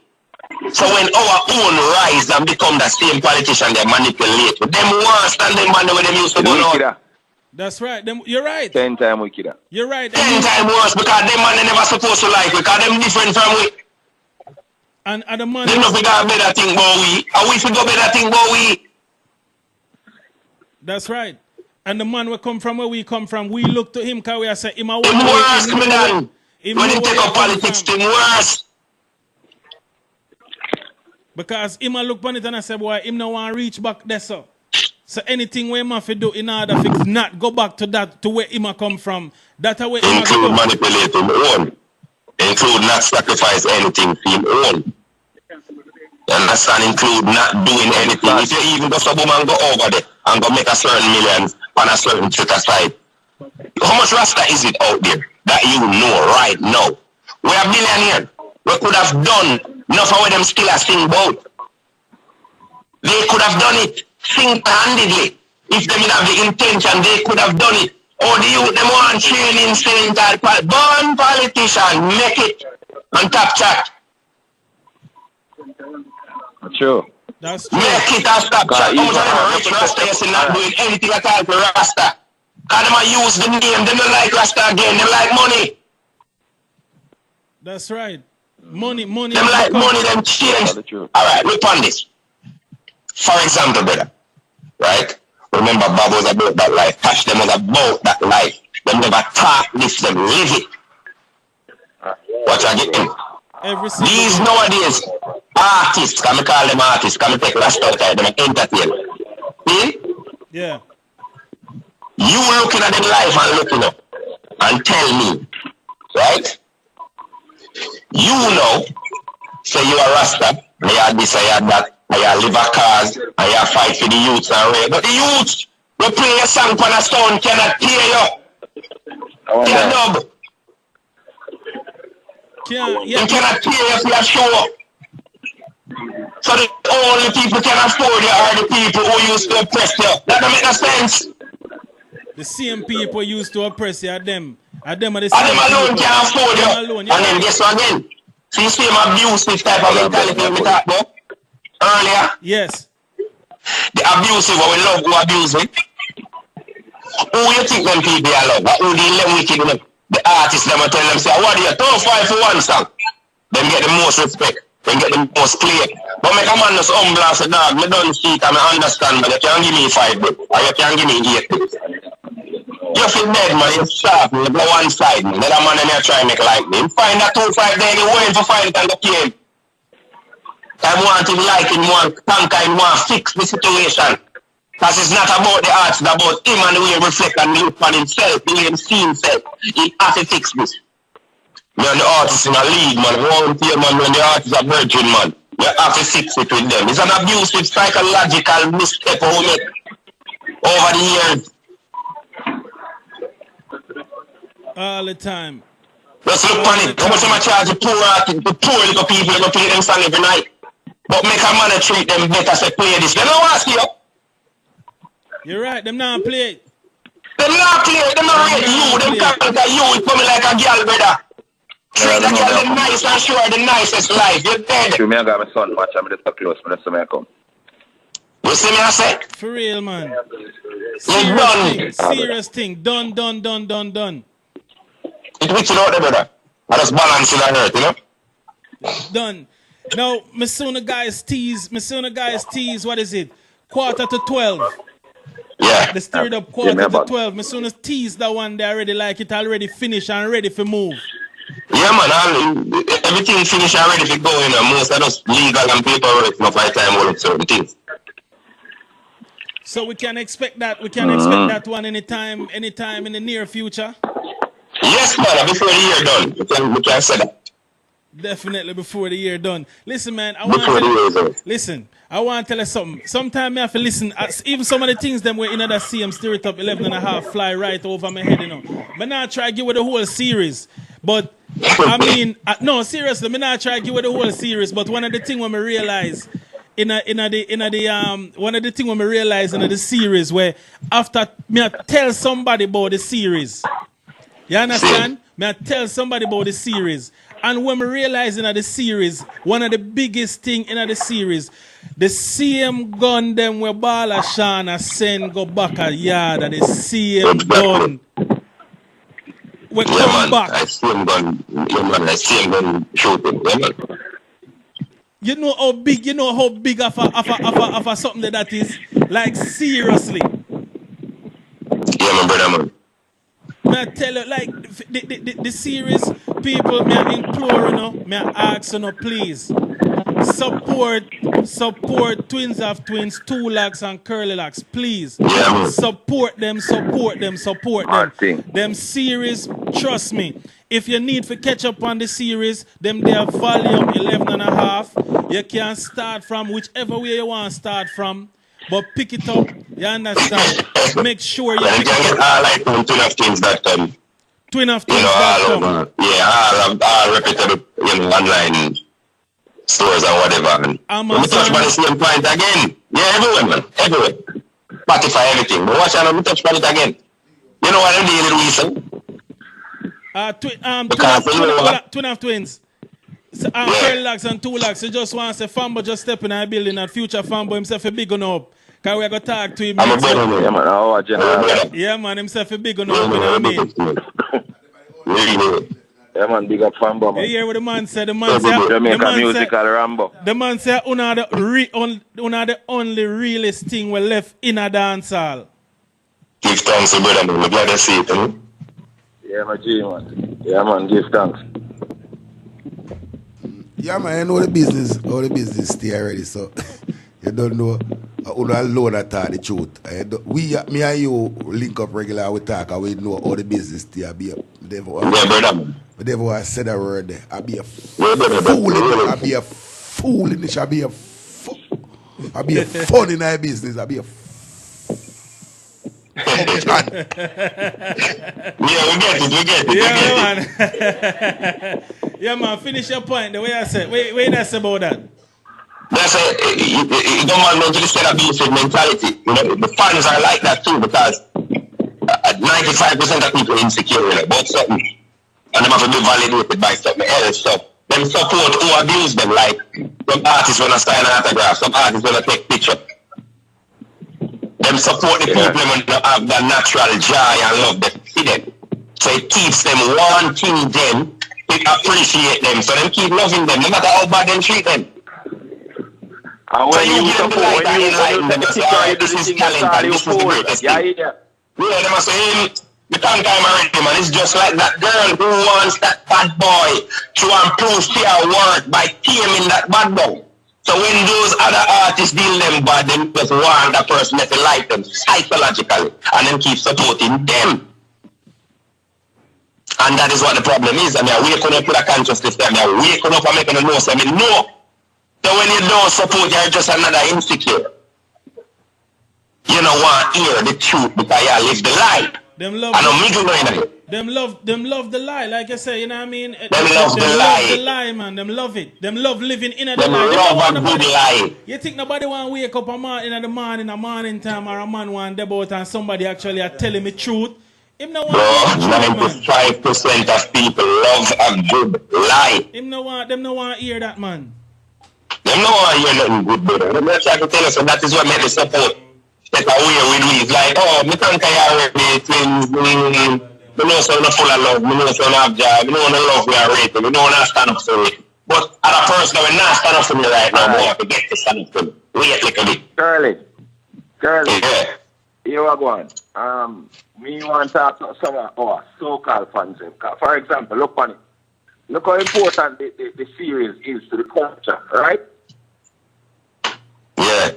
So when our own rise and become the same politician, they manipulate. Them worse than them man when they used to go on. That's right. You're right. 10 times wickeder. You're right. 10 times worse because them man they never supposed to like we, because them different from we. And the man they know we got a better thing about we. And we forgot better thing about we. That's right. And the man we come from where we come from, we look to him because we are saying him worse, man. When he take up politics, him worse. Because him a look on it and I say, boy, him no want to reach back there, so. So anything where him have to do in order to not go back to that, to where him a come from, that's where him include manipulate him own. Include not sacrifice anything for him own. You understand? Include not doing anything. If you even go some woman go over there and go make a certain millions on a certain Twitter site, how much Rasta is it out there that you know right now? We're a billionaire. We could have done enough of them still a sing about. They could have done it single-handedly. If they didn't have the intention, they could have done it. Or the youth, them want training saying that born politician, make it on top chat. True. That's true. Make it on top chat. How much of them rich Rasta is not doing anything at all for Rasta? Because them use the name, they don't like Rasta again, they like money. That's right. Money. Them like money, them change. Alright, look on this. For example, brother, right? Remember, Bob was about that life. Cash them was about that life. Them never talk this, them live it. What you getting? These nowadays, artists, can we call them artists? Can we take Rasta out of them and entertain? See? Yeah. You looking at them life and looking up and tell me, right? You know, say you are Rasta, and you have this, and you have that. I live a cause, I fight for the youths and rape. But the youths, we play a song on a stone, cannot hear you. Can't dub. You cannot hear you for your show. So the only people can afford you are the people who used to oppress you. That don't make no sense. The same people used to oppress you, are them. Are the same and them alone people. Can't afford you. Alone, and then guess what again? See the same abusive type of mentality we talked about earlier? Yes. The abusive, what we love who abuse me. Who you think them people are love? Who the wicked them? The artists them tell them say, what do you top 5 for one song? Them get the most respect. Them get the most play. But make a man just humble and say, dog, me don't speak and I understand, but you can't give me 5 bit. Or you can't give me 8 bit. You feel dead, man. You sharp, you go one side, man. The man in there try to make like me. Find that 2-5 there, you waiting for find it and go kill him. I want him like him, want conquer him, want fix the situation. Because it's not about the arts, it's about him and the way he reflect and look on himself, the way he see himself. He has to fix this. Me and the artists in a league, man. Volunteer, man, when the artists are virgin, man. You have to fix it with them. It's an abusive, psychological mistake we make over the years. All the time. Just look on it. How much am I charge the poor artists, the poor little people who play them song every night? But make a man treat them better, say play this. They don't ask you. You're right, them not play it. Them not play it, them not rate you. Them can't look at you, it's coming like a girl, brother. Treat the girl the nice and sure the nicest life. You're dead. You may have got my son watch, I'm just so close, but that's the come. You see me, I say? For real, man. You're done. Serious thing. Done. It reaching out there, brother. I just balance in the earth, you know? Done. Now, my son guys tease, what is it? 11:45. Yeah. They stirred up 11:45. My son tease that one they already like it already finished and ready for move. Yeah, man. Everything finished and ready for go, you know. Most of us legal and paperwork, no fight time all of certain things. So we can expect that. We can expect that one anytime in the near future. Yes, man. Before the year done, we can say that. Definitely before the year done. Listen, man. I want to tell you something. Sometimes I have to listen. Even some of the things them were in that CM stir it up 11.5 fly right over my head, you know. But now I try to give you the whole series. But I mean, no, seriously, me not try to give you the whole series. But one of the things when I realize one of the things when I realize in the series where after me I tell somebody about the series. You understand? Me I tell somebody about the series. And when we realize in the series, one of the biggest thing in the series, the same gun them where Bala Shana send go back a yard and the same gun. We come back. I same gun, I same gun shooting. Yeah, man. You know how big of a something that is? Like seriously. Yeah, my brother, man. I tell you, like the series, people, me I implore you know, me I ask you know, please support Twins of Twins, Two Locks and Curly Locks, please. Yeah, support them. Them series, trust me. If you need to catch up on the series, them they have volume 11.5. You can start from whichever way you want to start from. But pick it up, you understand? Make sure you can get all like Twin of Twins that Twin of Twins. You know, all over. Yeah, all reputable, you know, online stores and whatever. And we touch by the same point again. Yeah, everywhere, man. Everywhere. Spotify, everything. But watch out, we touch by it again. You know what I'm doing, Louisa? Twin of Twins. So, Curly Locks and Two Locks. You just want to say, Fambo just step in our building and future Fambo himself a big one up. Because we're going to talk to him. I'm a brother, man. Yeah, man. Oh, general. Yeah, man. Himself a big one up, you know what I mean? Yeah, man. Big up Fambo, man. You hear what the man said? The man said, una the only realest thing we left in a dance hall. Give thanks, brother, man. I'm glad to see it, man. Yeah, my G, man. Yeah, man. Give thanks. Yeah, man, I know the business, how the business stay already, so you don't know alone at the truth. Me and you link up regular, we talk, and we know how the business stay. I be a said a word there. I be a fool in it. I be a fun in our business. I be a Yeah, we get it. Man. Yeah, man, finish your point. The way I said, wait, that's about that. That's you don't want to just get abusive mentality. You know, the fans are like that too because 95% of people are insecure about something, and they have to be validated by something else. So them support who abuse them. Like some artists want to sign an autograph, some artists want to take picture. Them support the people when they have that natural joy and love that see them. So it keeps them wanting them, to appreciate them. So them keep loving them, no matter how bad they treat them. And when you support, this is talent and this is the greatest thing. Yeah, they must say, the time already, man. It's just like that girl who wants that bad boy to improve their work by taming that bad boy. So when those other artists deal them bad, them just want that person to like them psychologically and then keep supporting them. And that is what the problem is. I mean, I wake up with a consciousness. I mean, I wake up and making a know. So I mean, no. So when you don't support, you're just another insecure. You don't want to hear the truth because you live the lie. Them love I know me going it. Them love the lie, like I say, you know what I mean? Them love the lie. Love the lie, man. Them love it. Them love living in the Them lie. love a good lie. You think nobody want to wake up in the morning time or a man want to debut and somebody actually are telling me truth? Him no want bro, 95% of people love a good lie. Them no want to hear that, man. Them no want to hear nothing good, brother. Them not trying to tell us, so that is what made the support. Take away with me. It's like, oh, me can't carry twins. Me know so not full of love. Me know so not have job. Me know no love we are rated. Me know not stand up for me. But other person that will not stand up for me right now, I have to get to stand up for me. Wait a little bit. Curly. Yeah. Here we go on. Me want to talk to some of our so-called fans. For example, look on it. Look how important the series is to the culture, right? Yeah.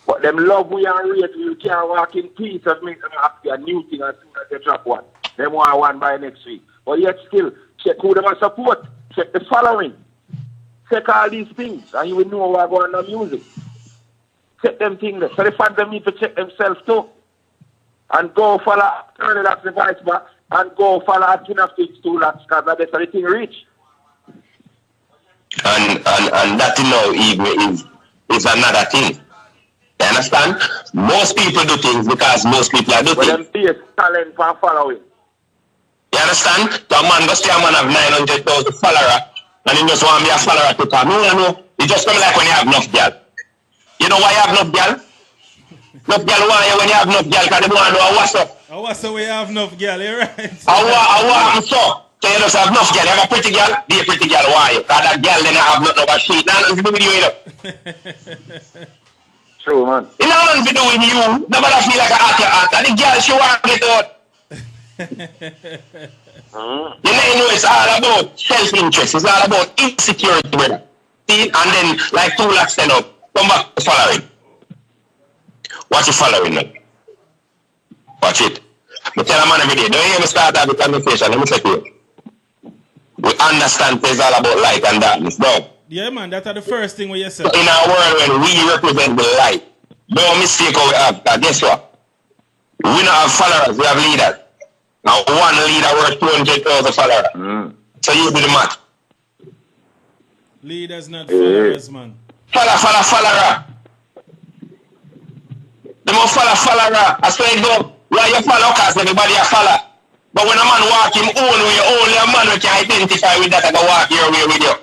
But them love we are rate, you can't walk in peace and make them happy a new thing as soon as they drop one. Them want one by next week. But yet still, check who them support, check the following, check all these things, and you will know what's going on in the music. Check them things. So the fans them need to check themselves too. And go follow Early Laps the Vice Back and go follow King of Things 2 Laps because that's how the thing reach. And that you know even is another thing. You understand? Most people do things because most people are doing things. But them face talent for following. You understand? The man goes to a man have 900,000 followers and he just want to be a follower to come. No. It just come like when you have enough girl. You know why you have enough girl? Enough girl want you when you have enough girl because they want to know what's up. Oh, what's the way you have enough girl, you're right. I want so you just have enough girl. You have a pretty girl, be a pretty girl, why? Because that girl then have nothing but shit. Now nothing to do with you, you know. True, man. It has nothing to do with you. Nobody feel like a heart. And the girl, she want to get out. You know, it's all about self-interest. It's all about insecurity, brother. See? And then, like 2 lakhs stand up, come back to following. Watch you following, man. Watch it. I tell a man every day, don't you hear me start that conversation? Let me say to you. We understand it's all about light and darkness, bro. Yeah, man, that's the first thing we say. In our world, when we represent the light, don't mistake what we have. Guess what? We don't have followers, we have leaders. Now, one leader worth 200,000 followers. So you do the math. Leaders, not followers, man. Follower. The more follower. I swear to God, why you follow? Because everybody a follow. But when a man walk him own way, only a man who can identify with that and go walk your way with you.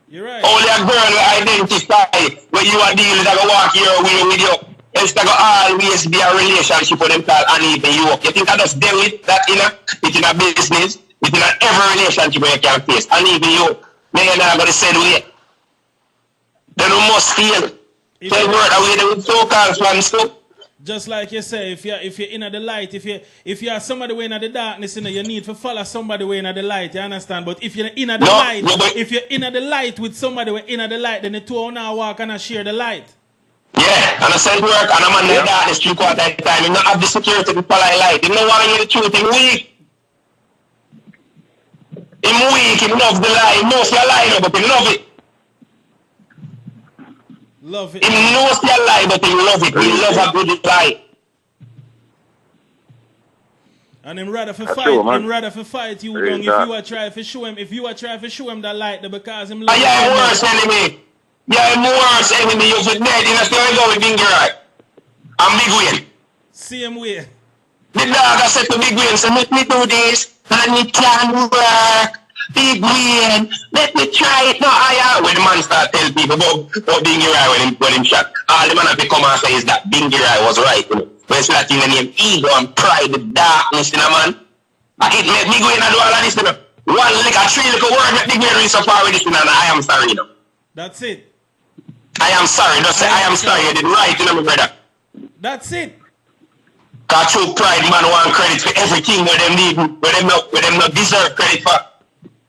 You're right. Only a girl will identify when you are dealing with that go walk your way with you. It's going to always be a relationship with them called uneven yoke. You think I just deal with that in a business, it's in every relationship where you can face uneven yoke. Then you're not going to say the way. Then we must feel. So you work away with so-called fans too. Just like you say, if you're in the light, if you are somebody way in the darkness, you need to follow somebody way in the light, you understand? But if you're in the light, if you're in the light with somebody way in the light, then the two now walk and share the light. Yeah, and I said work and I'm on the darkness 3/4 of the time. You don't have the security to follow the light. You don't want to hear the truth. He's weak. He's weak. He loves the lie. He knows your lie, but he love it. Love it. He knows your lie, but he love it. He loves a good lie. And him rather for fight you Really if you are trying to show him that light because him love Yeah, worse enemy. Yeah, worse enemy. You're dead. You know, so I go with Big Right. I'm Big Wayne. Same way. The dog I said to Big Wayne, so let me do this and it can work. Big Wayne, let me try it. No, when the man start telling people about Big Right when him shot, all the man have to come and say is that Big Right was right, you know. When it's that thing the name ego and pride, the darkness in a man. It make Big Wayne do all of this, you know. Three little word make Big Wayne reach so far with this, you know, and I am sorry, you know. That's it. I am sorry. Don't say I am sorry. You did right, you know, my brother. That's it. Cause true pride, man, want credit for everything where them need, where them not deserve credit for.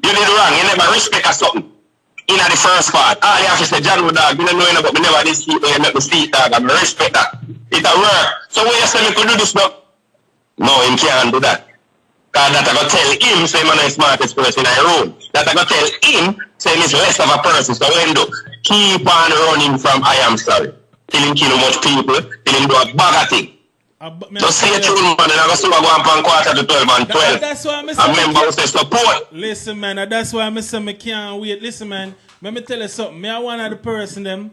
You did wrong. You never respect or something. in the first part. All you have to say, John dog, we don't know but we never did see you make me see dog, and I respect that. It a work. So when you say me could do this now, no, him can't do that. Because that I go tell him, say I'm the smartest person in the room. That I go tell him, say he's less of a person. So when do keep on running from I am sorry. Till him kill much people, till him do a bag of thing. Just say true, man, and I go see what go on from quarter to 12 and 12. That's why I'm saying. Remember who say support. Listen, man, that's why I'm saying I can't wait. Listen, man, let me tell you something. Me, I one of the person them.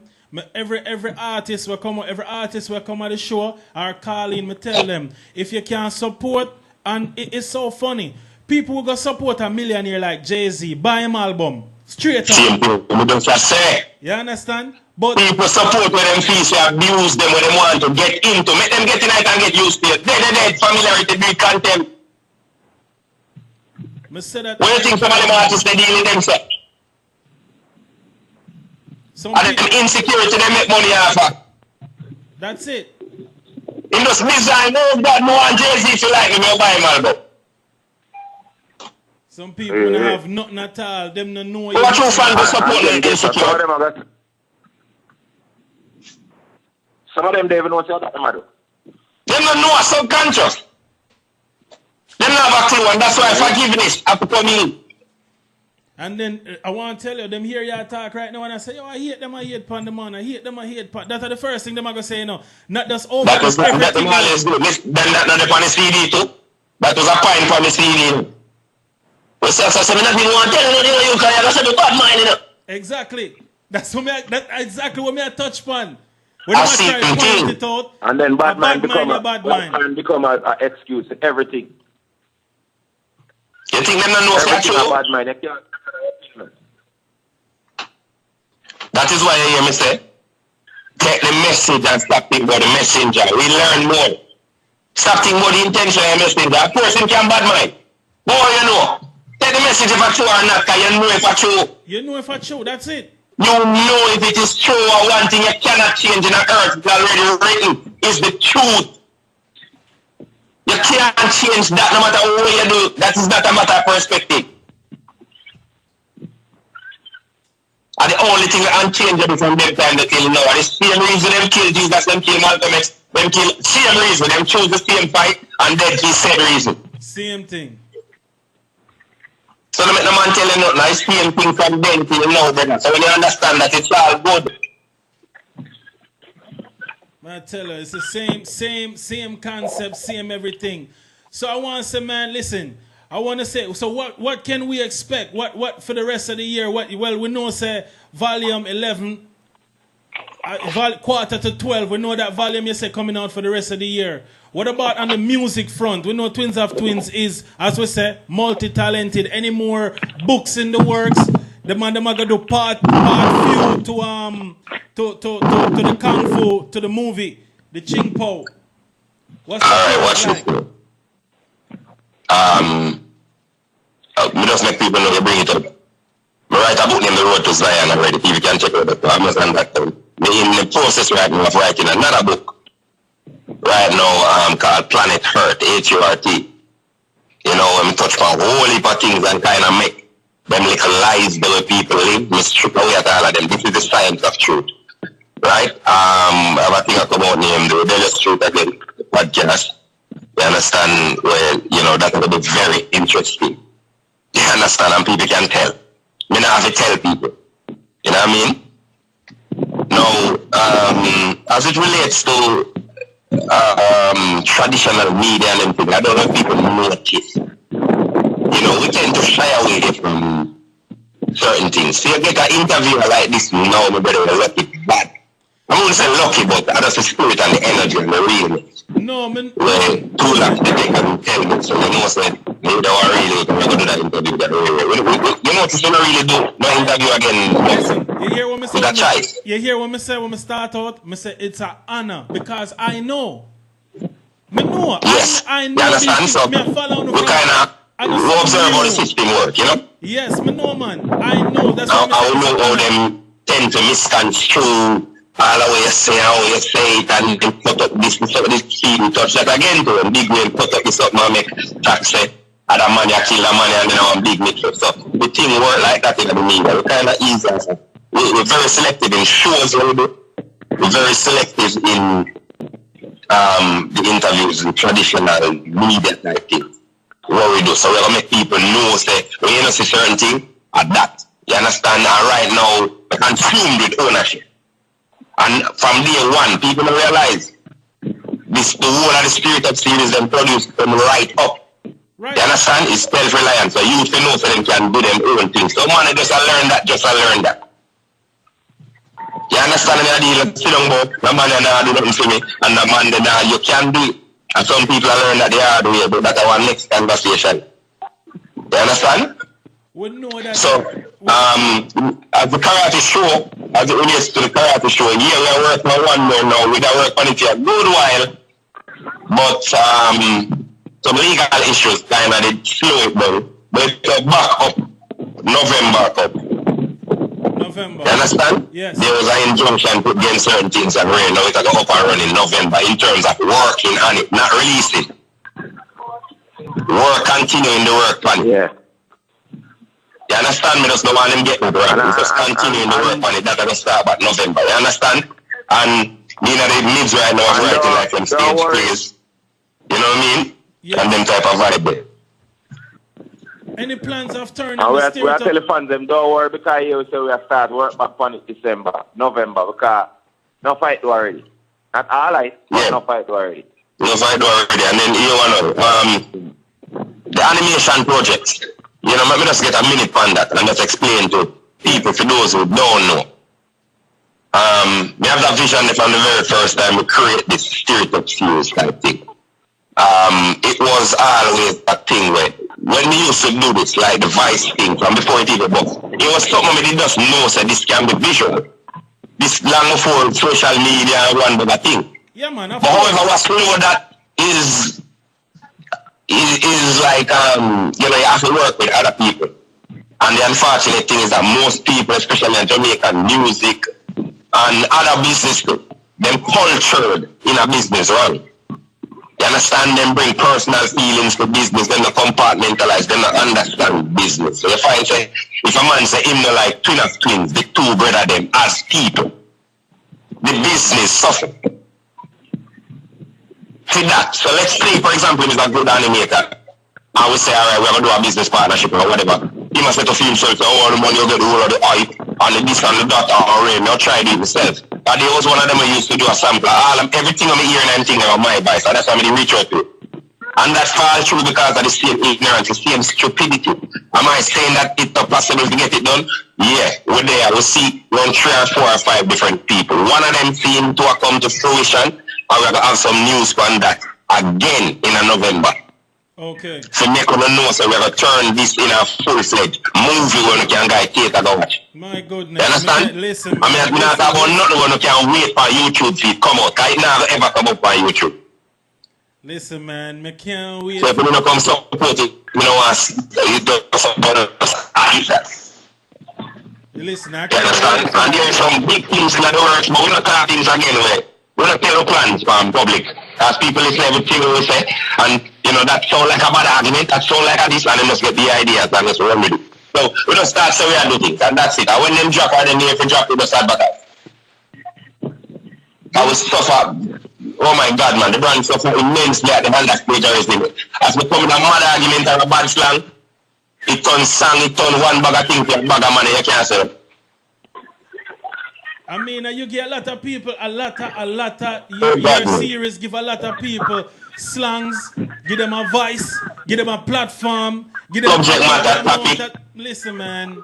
Every artist will come on the show or call in, me tell them, if you can't support, and it's so funny, people will go support a millionaire like Jay-Z, buy him album, straight up. You understand? But people support when them feel they abuse them, when they want to get into, make them get in it and get used to it. They familiarity, be content. Me say that. What do you think some of them artists they deal with themselves? And them insecurity they make money off of. That's it. In those design, no God, no one Jay-Z if you like him, you buy him album. Some people don't have nothing at all. Them don't know. What you fan to support them insecure? Some of them don't even know what you're talking about. They don't know a subconscious. They don't have a clue, and that's why forgiveness have to come in. And then I want to tell you, them hear you talk right now and I say, yo, I hate them, I hate pan the man, I hate them, I hate pan. That's the first thing them are going to say, you know. Not just over. That was not that the man is good. Then that not on the CD too. That was a point for the CD. But so me not even want to tell you, because you're going to say the bad mind, you know. Exactly. That's exactly what me I touch upon. When I try to point it out, and then bad mind become a excuse for everything. You think them don't know for true? Bad mind. That is why you hear me say, take the message and stop thinking about the messenger. We learn more. Stop thinking about the intention of the messenger. A person can bad mind. Boy, you know. Take the message if it's true or not, because you know if it's true. You know if it's true, that's it. You know if it is true or one thing you cannot change in the earth. It's already written. It's the truth. You can't change that no matter what you do. That is not a matter of perspective. And the only thing unchangeable from that time that till now. And the same reason them kill Jesus, them kill Malcolm X, them kill same reason. Them choose the same fight and dead the same reason. Same thing. So no make no man tell you nothing. It's the same thing from then till now, brother. So when you understand that it's all good. Man, I tell her, it's the same concept, same everything. So I want to say, man, listen. I want to say, so what can we expect? What for the rest of the year? Well, we know, say, volume 11, quarter to 12. We know that volume, you say, coming out for the rest of the year. What about on the music front? We know Twins of Twins is, as we say, multi-talented. Any more books in the works? The man them are gonna do part few to the Kung Fu, to the movie, the Ching Po. What's that like? Me just make people know you bring it up. I write a book named The Road to Zion already. People can check it out. I'm not saying that. Me in the process right now of writing another book right now called Planet Hurt, H-U-R-T. You know, when we touch on a whole heap of things and kind of make them little lies the way people live, we strip away at all of them. This is the science of truth. Right? I have a thing I come out named The Rebellious Truth Again, the podcast. You understand? Where, you know, that's going to be very interesting. You understand? And people can tell. Me not have to tell people. You know what I mean? Now, as it relates to traditional media and everything, I don't know if people notice. You know, we tend to shy away from certain things. So you get an interviewer like this now, my brother, we're lucky bad. I wouldn't say lucky, but that's the spirit and the energy and the realness. No, man. When 2 lakhs they take and tell me, so you know, say, maybe they were really going to do that interview that way. You notice you don't really do no interview again. Listen, you hear what me say? With a choice. You hear what me say when me start out? Me say it's an honor because I know. Me know. Yes. I know. You understand? So we kind of observe how the system work, you know? Yes, me know, man. I know. That's now, I know how them tend to misconstrue all the way you say how you say it and then put up this seed touch that again to them. Big way put up this up and make track say other man you kill a man and then one big mix up. So the thing work like that in the media. We kind of easy. We're very selective in shows we do. We're very selective in the interviews and traditional media type things. What we do. So we're gonna make people know say when you know see certain thing at that. You understand? And right now we consumed with ownership. And from day one, people don't realize this the whole of the spirit of series them produce them right up. Right. You understand? It's self-reliant. So you should know so them can do them own things. So man, just learn that, learn that. You understand me? I deal sit down about the man that do nothing for me and the man that you can do it. And some people learn that the hard way, but that's our next conversation. You understand? We know that. So as the karate show, as it relates to the karate show, yeah, we are working on one more now. We have worked on it for a good while. But some legal issues kind of did slow it down. But it's back up November up. November. You understand? Yes. There was an injunction put against certain things and right now it's going to go up and run in November in terms of working on it, not releasing. Work continuing the work on it. Yeah. You understand me? Just no one them get me wrong. We just continuing the work on it. That's going to start about November. You understand? And you know the mids right now is writing like them stage plays. You know what I mean? Yeah. And them type of vibe there. Any plans of turning And we the are stereotype? telling fans them don't worry because you say we are start work back on it November because no fight already. Not all right, but no fight already. No fight already. And then you want the animation project. You know, let me just get a minute on that and just explain to people, for those who don't know. We have that vision from the very first time we create this stereotype series type thing. It was always a thing where when we used to do this, like the Vice thing from before it even box, it was something we did just know so this can be visual. This long before social media and one other thing. Yeah, man. But however, what's new that is like you know, you have to work with other people. And the unfortunate thing is that most people, especially in Jamaican music and other business, them cultured in a business run. You understand? Them bring personal feelings to business, then they compartmentalize, then they understand business. So you find say if a man say him no like twin of twins, the two brother them as people, the business suffer. See that. So let's say, for example, he's a good animator. I would say, all right, we're going to do a business partnership or whatever. He must let to feel himself, say, oh, the money you get the whole of the hype, and the this and the that, or rain. I'll try it myself. And there was one of them I used to do a sample. Everything I'm hearing and thinking about my advice, and that's why I reach out to. And that falls through because of the same ignorance, the same stupidity. Am I saying that it's not possible to get it done? Yeah, we're there. We'll see around 3 or 4 or 5 different people. One of them seem to come to fruition, and we're going to have some news on that again in November. Okay. So make us know so we're going to turn this in a full-fledged movie when you can get theater to watch. My goodness. You understand? Listen. I mean, I'm not talking about nothing when you can wait for YouTube to come out. Because it never ever come up on YouTube. Listen, man. I can't wait. So if you don't come support it, you know what? You don't support us. Listen, I You understand? And there are some big things in the works, but we're not talking things again. We're not telling plans from public. As people listen to everything we say, and you know, that sound like a bad argument, that sound like a this, and then just get the ideas and just run with it. So we just start so we are doing things, and that's it. And when them drop, and then if you drop, we just advertise. I will suffer. Oh my God, man, the brand suffer immensely at the hand that plagiarism. As we come with a mad argument and a bad slang, it turns song, it turns one bag of things to a bag of money, you can't sell it. I mean, you get a lot of people, your series give a lot of people slangs, give them a voice, give them a platform, give them subject matter topic. Listen, man.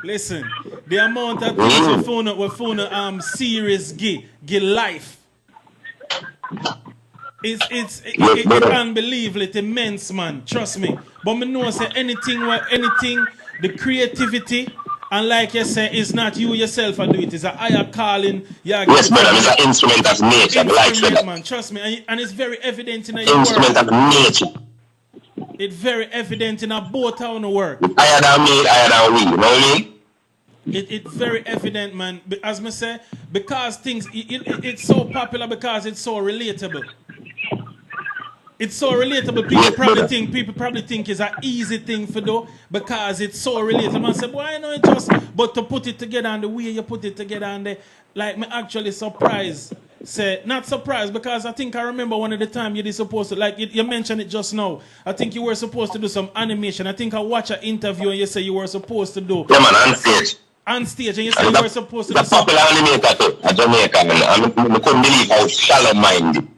Listen, the amount of things we found series give life. It's unbelievable, it's immense, man. Trust me. But me know say anything, the creativity. And like you say, it's not you yourself who do it. It's a higher calling. Yes, brother. It's an instrument of nature. Instrument, man. Trust me. And it's very evident in your instrument work. of nature. It's very evident in both our work. Higher than me, higher than we. You know what I mean? It's very evident, man. As I say, because things, it's so popular because it's so relatable. it's so relatable. People probably think it's an easy thing for do because it's so relatable. I say, boy, I know it just, but to put it together and the way you put it together and the, like me actually surprised. Say not surprised because I think I remember one of the time you were supposed to, like you mentioned it just now. I think you were supposed to do some animation. I think I watched an interview and you say you were supposed to do. Yeah, man, on stage. On stage, and you said you were supposed to do something. The popular animator too, a Jamaican, and I couldn't believe how shallow-minded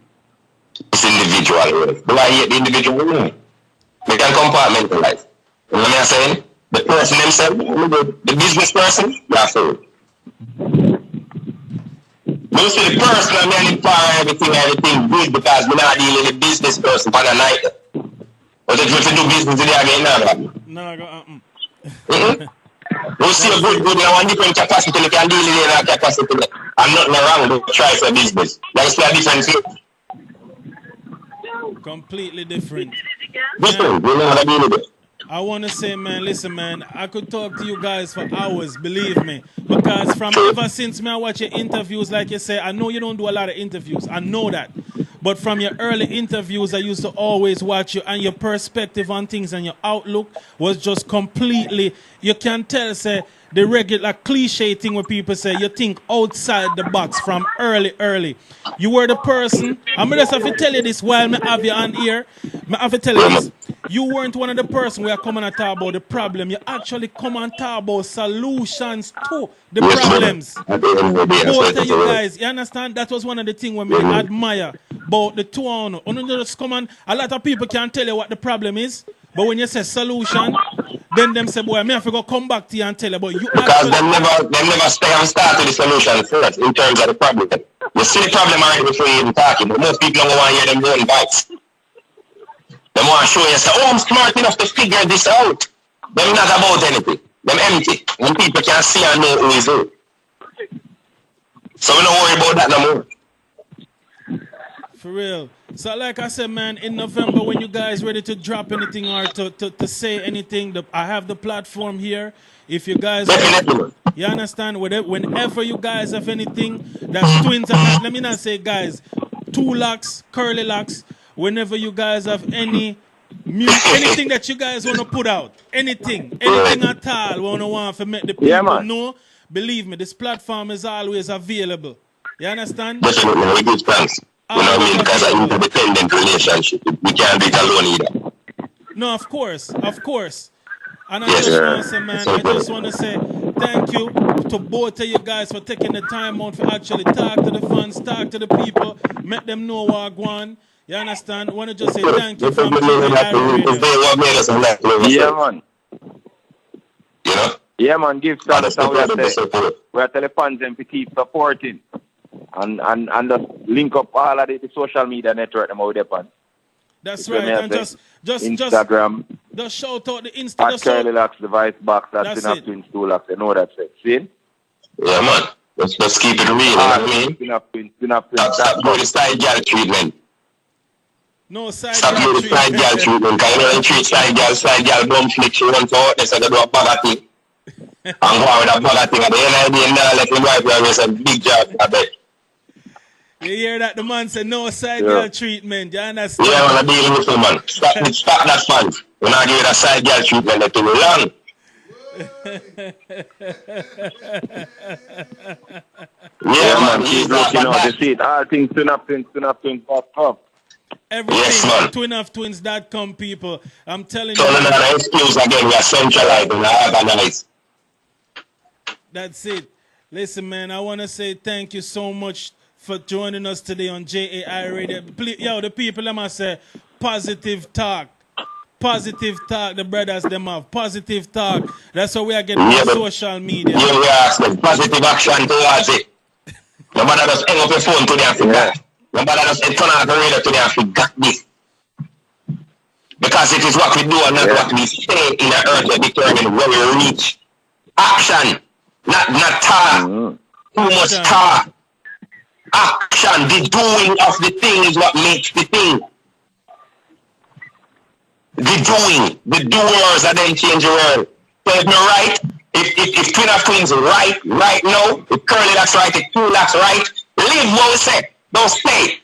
this individual was. But I hate the individual woman. They can compartmentalize. You know what I'm saying? The person himself, the business person, they're fool. Most of the person, I mean, everything good because we're not dealing with the business person for the night. But if you do business today again, no, we'll see a good now, one different capacity, you can deal with that capacity. I'm not wrong, but try for business. That's a different thing. Completely different. Different, we know how to deal with it. I want to say, man, listen, man, I could talk to you guys for hours, believe me. Because from ever since me I watch your interviews, like you say, I know you don't do a lot of interviews. I know that. But from your early interviews, I used to always watch you, and your perspective on things and your outlook was just completely, you can tell, say, the regular cliche thing where people say you think outside the box from early. You were the person, I'm just have to tell you this while I have you on here. I have to tell you this. You weren't one of the person where come and talk about the problem. You actually come and talk about solutions to the problems. Both of you guys, you understand? That was one of the things when I admire about the two on. Just come on. A lot of people can't tell you what the problem is. But when you say solution, then them say, boy, I have to go come back to you and tell you. But you because they never stay and start with the solution first in terms of the problem. You see the problem already before you even talking. But most people don't want to hear them own bites. They want to show you, say, oh, I'm smart enough to figure this out. Them not about anything. Them empty. When people can see and know who is who. So we don't worry about that no more. For real. So like I said, man, in November when you guys ready to drop anything or to say anything, I have the platform here. If you guys, you understand, whenever you guys have anything that's twins, and let me not say guys, 2 locks, curly locks, whenever you guys have any music, anything that you guys want to put out, anything at all, want to make the people know, believe me, this platform is always available. You understand? Definitely, we give thanks. You know what I mean? Because I interdependent relationship. We can't do it alone either. No, of course. And I just want to say, man, I just want to say thank you to both of you guys for taking the time out to actually talk to the fans, talk to the people, make them know what I want. You understand? I want to just say thank you from Irie. Yeah, man. You know? Yeah, man, give thanks. We are telling the fans them to keep supporting. And just link up all of the social media network them out there, man. That's right. And just Instagram. Just shout out the Insta. At Curly Locks, the Vice Box, that's enough twins, 2 locks. You know that's it. See? Yeah, man. Let's keep it real. You know what I mean? Enough twins. Stop doing the side girl treatment. No side Stop doing the side girl treatment. Because you know, treat side girl don't flick. She wants to out there, so they do a bag of thing. And go out with a bag of thing. At the end of the day, now let him wipe your waist a big job, I bet. You hear that? The man said no side girl treatment. You understand? Yeah, man, I'm dealing with him, man. Stop that fun. When I give you that side girl treatment, that too long. Yeah, man. Keep looking out the seat. All things twin.com. Everything, twinofTwins.com, people. I'm telling you. So another excuse again, we are centralized and organized. That's it. Listen, man, I want to say thank you so much for joining us today on JAI Radio. Yo, the people, let me say, positive talk. Positive talk, the brothers, them have. Positive talk. That's what we are getting on social media. Yeah, we are asking positive action towards it. Nobody just hang up your phone today and forget. Nobody just turn off the radio today and forget this. Because it is what we do and not what we say in the earth that determine where we reach. Action, not talk. Too much talk. Action, the doing of the thing is what makes the thing. The doers are then change the world. So if you're right, if Twin of Twins right now, if Curly Locks right, if 2 Locks right, live what we say, don't stay.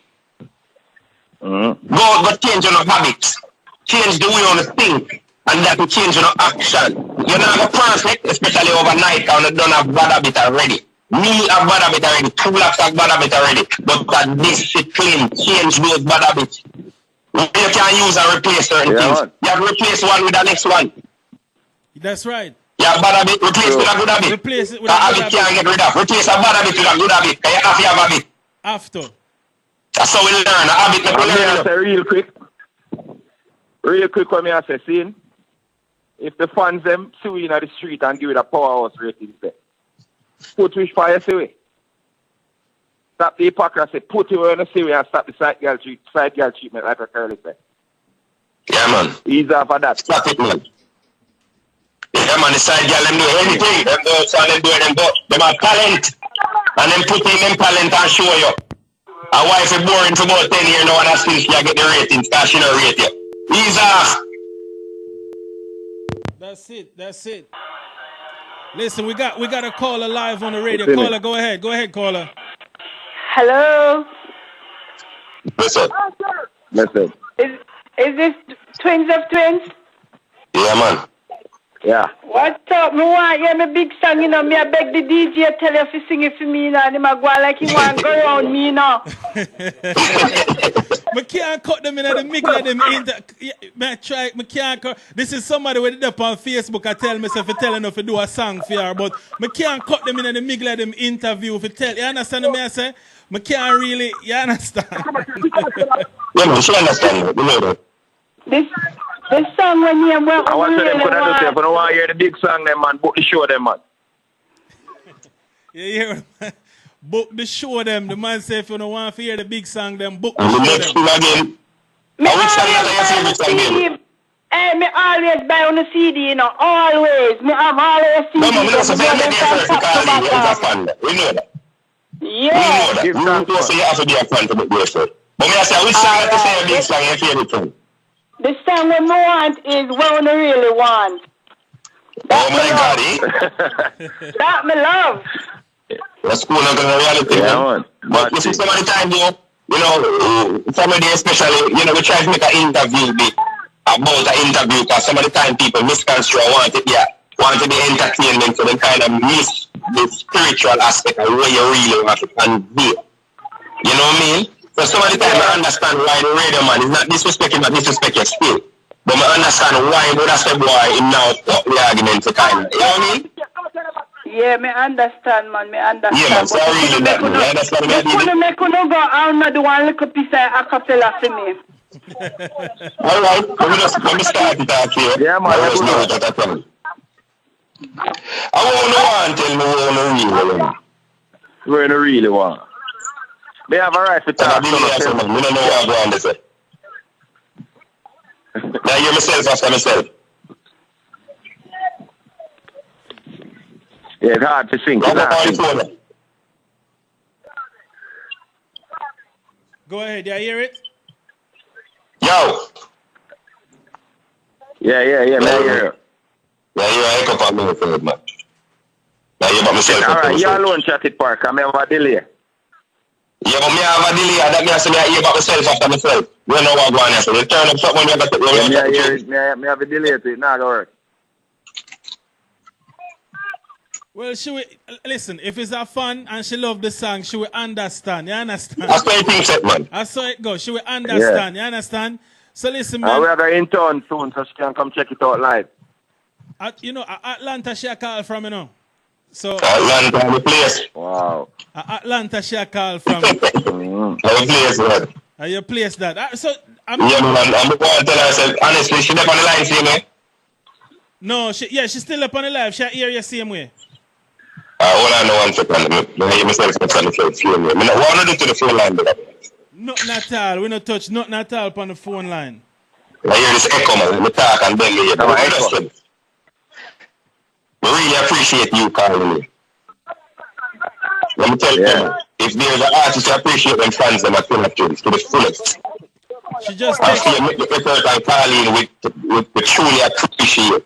Go change your habits. Change the way you think. And that will change your action. You're not perfect, especially overnight, and you don't have bad habit already. Me have bad habit already. 2 lakhs have bad habit already. But that discipline, change those bad habits. You can use and replace certain things. Man. You have to replace one with the next one. That's right. You have bad habit, replace with a good habit. Replace it with a good habit. Can't get rid of. Replace a bad habit with a good habit. You have to have a habit. After. That's how we learn. A habit make we learn. Real quick when I say, see, if the fans them sue in the street and give it a powerhouse rating, say, put which fire away. Stop the hypocrisy, put it on the seaway and stop the side girl treatment like a curly say. Yeah, man. Ease off of that. Stop it, man. Yeah, man, the side girl, them do anything. Them do so them do them, but them have talent. And them put in them talent and show you. A wife is boring for about 10 years now and still she get the ratings because she don't rate you. Ease off. That's it. Listen, we got a caller live on the radio. Caller, go ahead, caller. Hello. Listen. Is this Twins of Twins? Yeah, man. Yeah. What's up? Me want hear me big song, you know. Me I beg the DJ tell you to sing it for me, you know. And him a go like he want to go around me, you know. Me can't cut them in the middle of them. Me can't cut. This is somebody with it up on Facebook. I tell myself to tell enough to do a song for her, but me can't cut them in the middle of them interview for tell. You understand what I say? Me can't really. You understand? Yeah, man, she understand. You know that. This song when you want. I want to them put that if you don't want to hear the big song, them man, book the show, them man. You hear? Book the show them. The man say if you don't want to hear the big song, then book the And the show next them. thing again. Which song is your favorite song again? Hey, me always buy on the CD, you know. Always. Me have always CD. No, man, we don't say that first because he is a fan. We know that. Yeah. We know that. You don't say you have to be a fan to book yourself. But me I say, which song is your big song your favorite song? The song we want is what we really want. Oh my God, eh? That me love. That's cool, not gonna reality, man. But you see some of the time, though, you know, some of the especially, you know, we try to make an interview about an interview because some of the time people misconstrue want to be entertainment, so they kind of miss the spiritual aspect of where you really want to convey. You know what I mean? So some of the time I understand why the radio man is not disrespecting, but disrespect your skill. But I understand why would I say boy in now stop the argument to kind of, you know what I mean? Yeah, me understand, man. Me understand. Yeah, man, so I really that, man. I understand what I mean. You make no go out and do one little piece of acapella for me. Alright, let me start it out here. Yeah, man. I want to tell me what I really want. Where you really want. They have a right to talk. We don't know what I'm going to say. Now hear myself after myself. Yeah, it's hard to sing. Go ahead, do I hear it? Yo. Yeah, man, I hear it. Yeah, you echo for me, friend, man. Now you about myself. Alright, you alone chat it, Park. I have a delay. Yeah, but me have a delay. That means I hear about myself after myself. We don't know what going on. So they turn up something when you got to me have a delay to it. Now go work. Well, she will, listen, if it's a fun and she love the song, she will understand. You understand? That's what you think, set, man. I saw it go. She will understand. You understand? So listen, man. We are going in town soon, so she can come check it out live. Atlanta she a call from, you know. So Atlanta, the place. Wow. Atlanta she a call from. The place, man. You place that. So yeah, man. I'm going to tell her, I said, honestly, she up on the line, see me? No, she's still up on the live. She hear you same way. Hold on, one second. I hear myself on the phone line. What want to do to the phone line? Nothing at all. We don't touch nothing at all on the phone line. I hear this echo, man. We talk and then we hear. We really appreciate you calling me. Let me tell you, if there's an artist who appreciate them fans, them are full of tunes to the fullest. She just I see you make the effort and call in with truly appreciate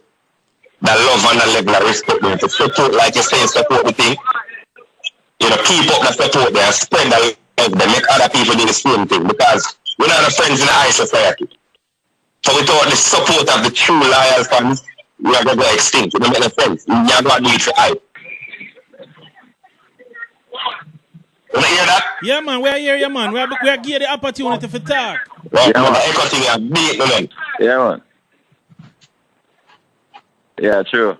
that love and that level of respect. To support, like you say, support the thing. You know, keep up the support there and spread the love there. Make other people do the same thing. Because we're not friends in the high society. So without the support of the true loyal fans, we are going to go extinct. It doesn't make no sense. You have got to do it for hype. You want to hear that? Yeah, man, we are here, yeah, man. We are give the opportunity for talk. Right, yeah, man. Echo thing is big, man. Yeah, man. Yeah, true.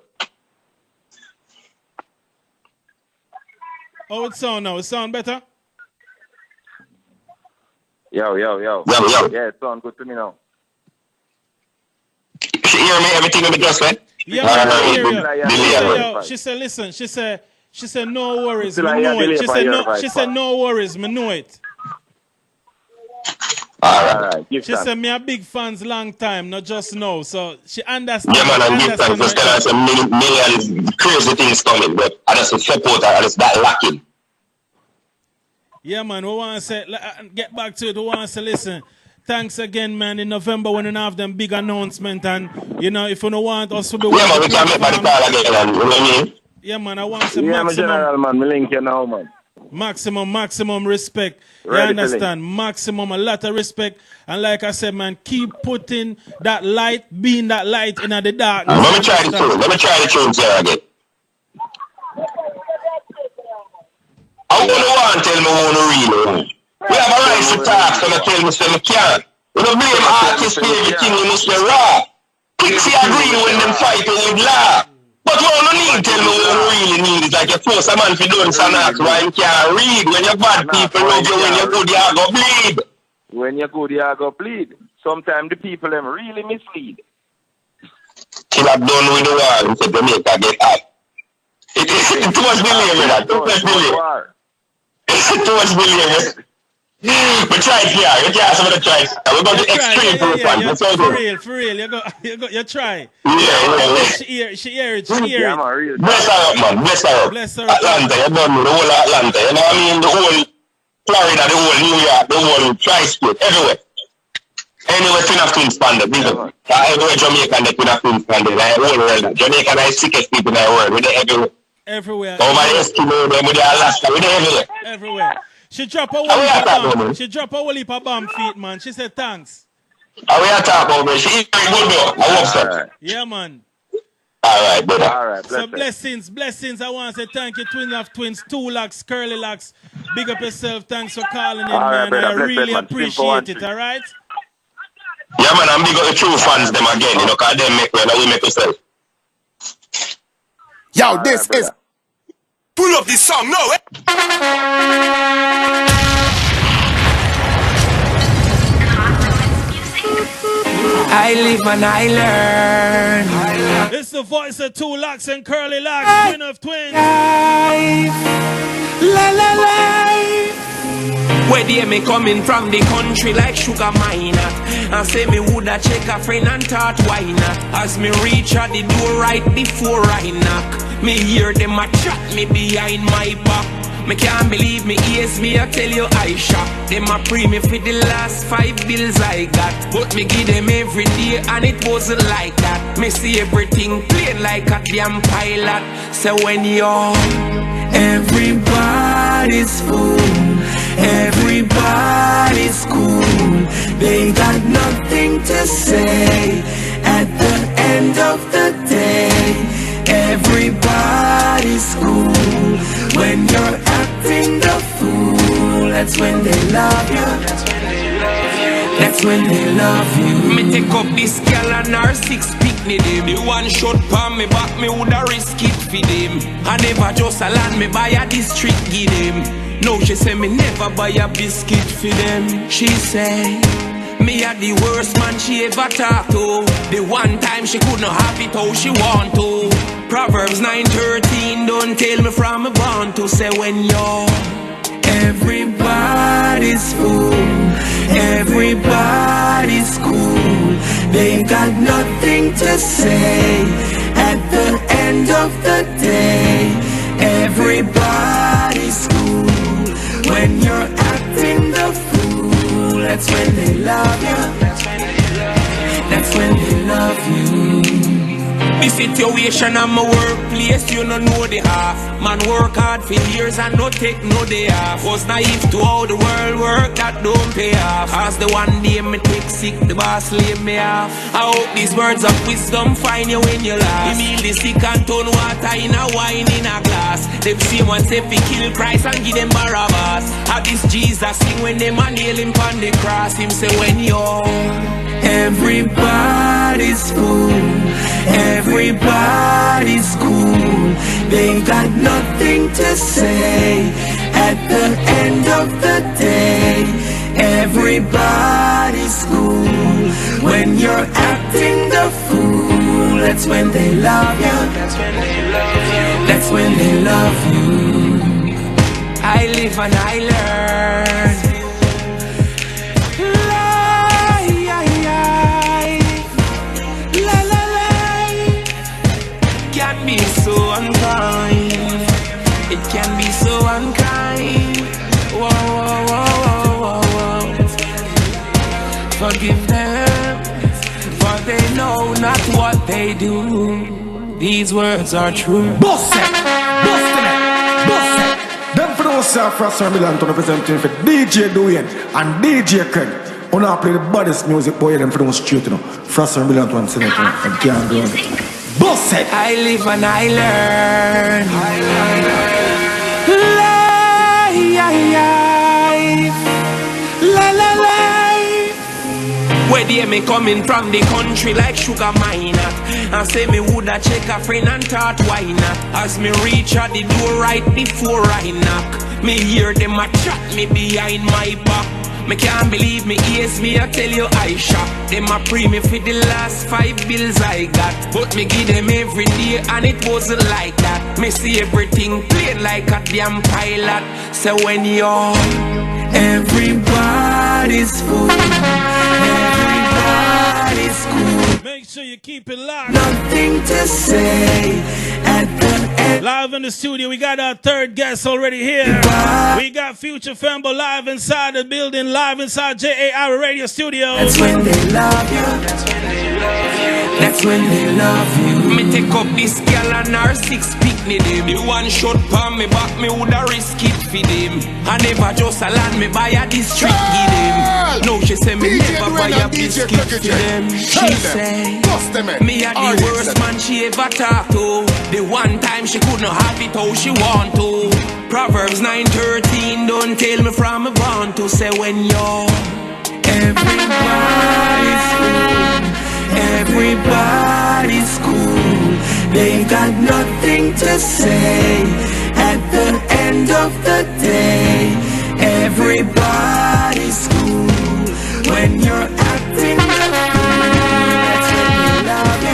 How it sound now? It sound better? Yo. Yo. Yeah, it sounds good to me now. She hear me, everything in the just right? Yeah, I hear you. She said, listen, she said, no worries, me know it. She said, no worries, me know it. Alright. She said, me a big fans long time, not just now. So she understands. Yeah, man, I'm big fans. Just tell us a million crazy things coming, but I just support her, I just that lacking. Yeah, man, we want to say, get back to it. We want to say, listen, thanks again, man. In November, when we have them big announcement, and you know, if you don't want us to be, yeah, man, we can make back the call again, and you know what I mean? Yeah, man, I want to say maximum. General, man, me link you now, man. Maximum respect. Ready, you understand? Maximum, a lot of respect. And like I said, man, keep putting that light, being that light in the darkness. Let me try the tune, Sarah, again. I wouldn't want to tell me who no real. We have a right to talk, so I tell me so I can't. We don't blame artists for everything, we must be raw. Pixie agree when them fight with law. But we don't need to tell me what we really need. It's like you force a man to do some acts why you can't read. When you're bad, people love you. When you're good, you go bleed. When you're good, you go bleed. Sometimes the people them really mislead. Till I'm done with the war, and said Jamaica get up. It was believe that. Too much believe. Too much believe. But try it here. You can't have a try. We're going to extreme for one. For real. You try. Yeah. She hear it. Bless her up, man. Bless her up. Atlanta, you don't know the whole Atlanta. You know what I mean? The whole Florida, the whole New York, the whole tri-state, everywhere. Anyway, Twin of Twins Panda, everywhere Jamaica and the Twin of Twins Panda, the whole world. Jamaica are the sickest people in the world. We're everywhere. Everywhere. Over the Eskimo, we're the Alaska, we're everywhere. Everywhere. She drop a whole heap of bomb feet, man. She said thanks. How we are talking about, man? She eat very good, though. I hope so. Yeah, man. All right, brother. All right, so blessings. I want to say thank you, Twin of Twins, 2 Locks, Curly Locks. Big up yourself. Thanks for calling in, man. Brother, I really appreciate it, all right? Yeah, man, I'm big up the true fans, them again, you know, because they make when we make ourselves. Yo, this is... Pull up this song, no, I live and I learn. It's the voice of 2 Locks and Curly Locks, Twin of Twins. Life. Where they me coming from the country like sugar miner. And say me woulda check a friend and thought why not. As me reach at the door right before I knock, me hear them a chat me behind my back. Me can't believe me ears, me I tell you I shock. Them a pre me for the last 5 bills I got. But me give them every day and it wasn't like that. Me see everything plain like a damn pilot. So when you're everybody's fool, everybody's cool, they got nothing to say at the end of the day. Everybody's cool. When you're acting the fool, that's when they love you. That's when they love you. Me take up this girl and her 6 picnic them. The one shot palm me back, me woulda risk it for them. I never just a land me buy a district give them. No, she say me never buy a biscuit for them. She say me a the worst man she ever talked to. The one time she couldn't have it how she want to. Proverbs 9:13 don't tell me from a born to say when you're everybody's fool, everybody's cool, they got nothing to say at the end of the day. Everybody's cool. When you're acting the fool, that's when they love you. That's when they love you. The situation at my workplace, you no know the half. Man work hard for years and no take no day off. Was naive to how the world work, that don't pay off. As the one day me take sick, the boss lay me off. I hope these words of wisdom find you when you laugh. Me meal the sick and turn water in a wine in a glass. Them same ones say fi kill Christ and give them Barabbas. How this Jesus sing when them a nail him on the cross. Him say when you're everybody's fool, everybody's cool. They got nothing to say at the end of the day. Everybody's cool. When you're acting the fool, that's when they love you. That's when they love you. That's when they love you. I live and I learn. Be so unkind. It can be so unkind. Whoa, whoa, whoa, whoa, whoa. Forgive them, for they know not what they do. These words are true. Boss it, boss it. Them for those Frasser Milan to representing for DJ Dwayne and DJ Craigie. I want to play the baddest music, boy. Them for those straight, you know. Frasser Milan to answer it and can't go on. Boss it. I live and I learn. La la la. Where they me coming from the country like sugar miner. And say me woulda check a friend and thought why not. As me reach at the door right before I knock, me hear them a chat me behind my back. Me can't believe me ears, me I tell you I shop. Them a pre me for the last 5 bills I got. But me give them every day and it wasn't like that. Me see everything played like a damn pilot. So when you're everybody's fool, everybody's cool. Make sure you keep it locked. Nothing to say at the end. Live in the studio, we got our third guest already here. We got Future Fembo live inside the building, live inside JAR Radio Studio. That's when they love you. That's when they love you. That's when they love you. Me take up this girl and her 6 picnic them. The one shot palm me back, me woulda risk it for them. I never just a land me buy a district give them. No, she say me DJ never Dwayne buy a and DJ biscuit Craigie for them. She say me a the worst man she ever talk to. The one time she couldn't have it how she want to. Proverbs 9:13 don't tell me from me want to. Say when you're everybody's cool, everybody's cool. They got nothing to say at the end of the day. Everybody's cool. When you're acting the fool, that's when they love you.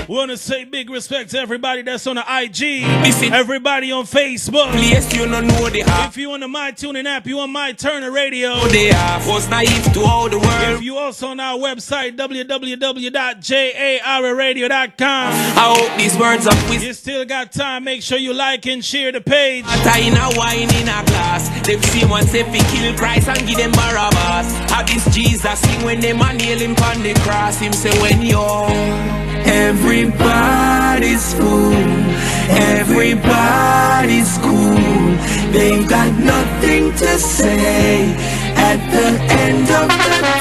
Want to say big respect to everybody that's on the IG, everybody on Facebook. Yes, you don't know the app. If you on the My Tuning app, you on My Turner Radio. They was naive to all the world. If you also on our website, www.jarradio.com. I hope these words of wisdom. You still got time. Make sure you like and share the page. In a wine in a glass. Them same ones say fi kill Christ and give them Barabbas. How this Jesus sing when them a nail him on the cross. Him say when you're everybody's fool, everybody's cool. They got nothing to say at the end of the day.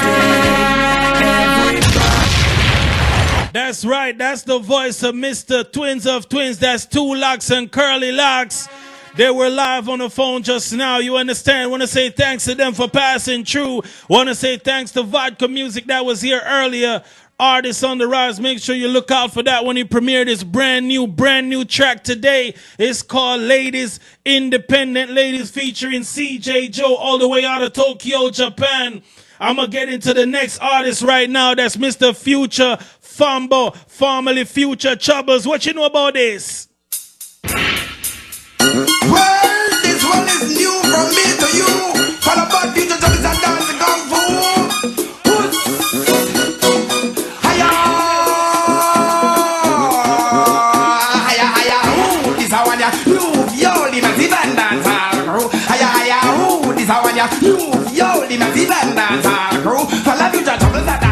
Everybody. That's right. That's the voice of Mr. Twins of Twins. That's 2 Locks and Curly Locks. They were live on the phone just now. You understand? Want to say thanks to them for passing through. Want to say thanks to Vodka Music that was here earlier. Artists on the Rise. Make sure you look out for that when he premiered his brand new track today. It's called Ladies, Independent Ladies, featuring CJ Joe all the way out of Tokyo, Japan. I'm going to get into the next artist right now. That's Mr. Future Fembo, formerly Future Troubles. What you know about this? Well, this one is new from me to you. Follow about Future Troubles and dancing kung fu. Move yo, the massive and dance crew. Hiya, hiya, who? This how when you move yo, the massive and dance crew. Follow Future Troubles.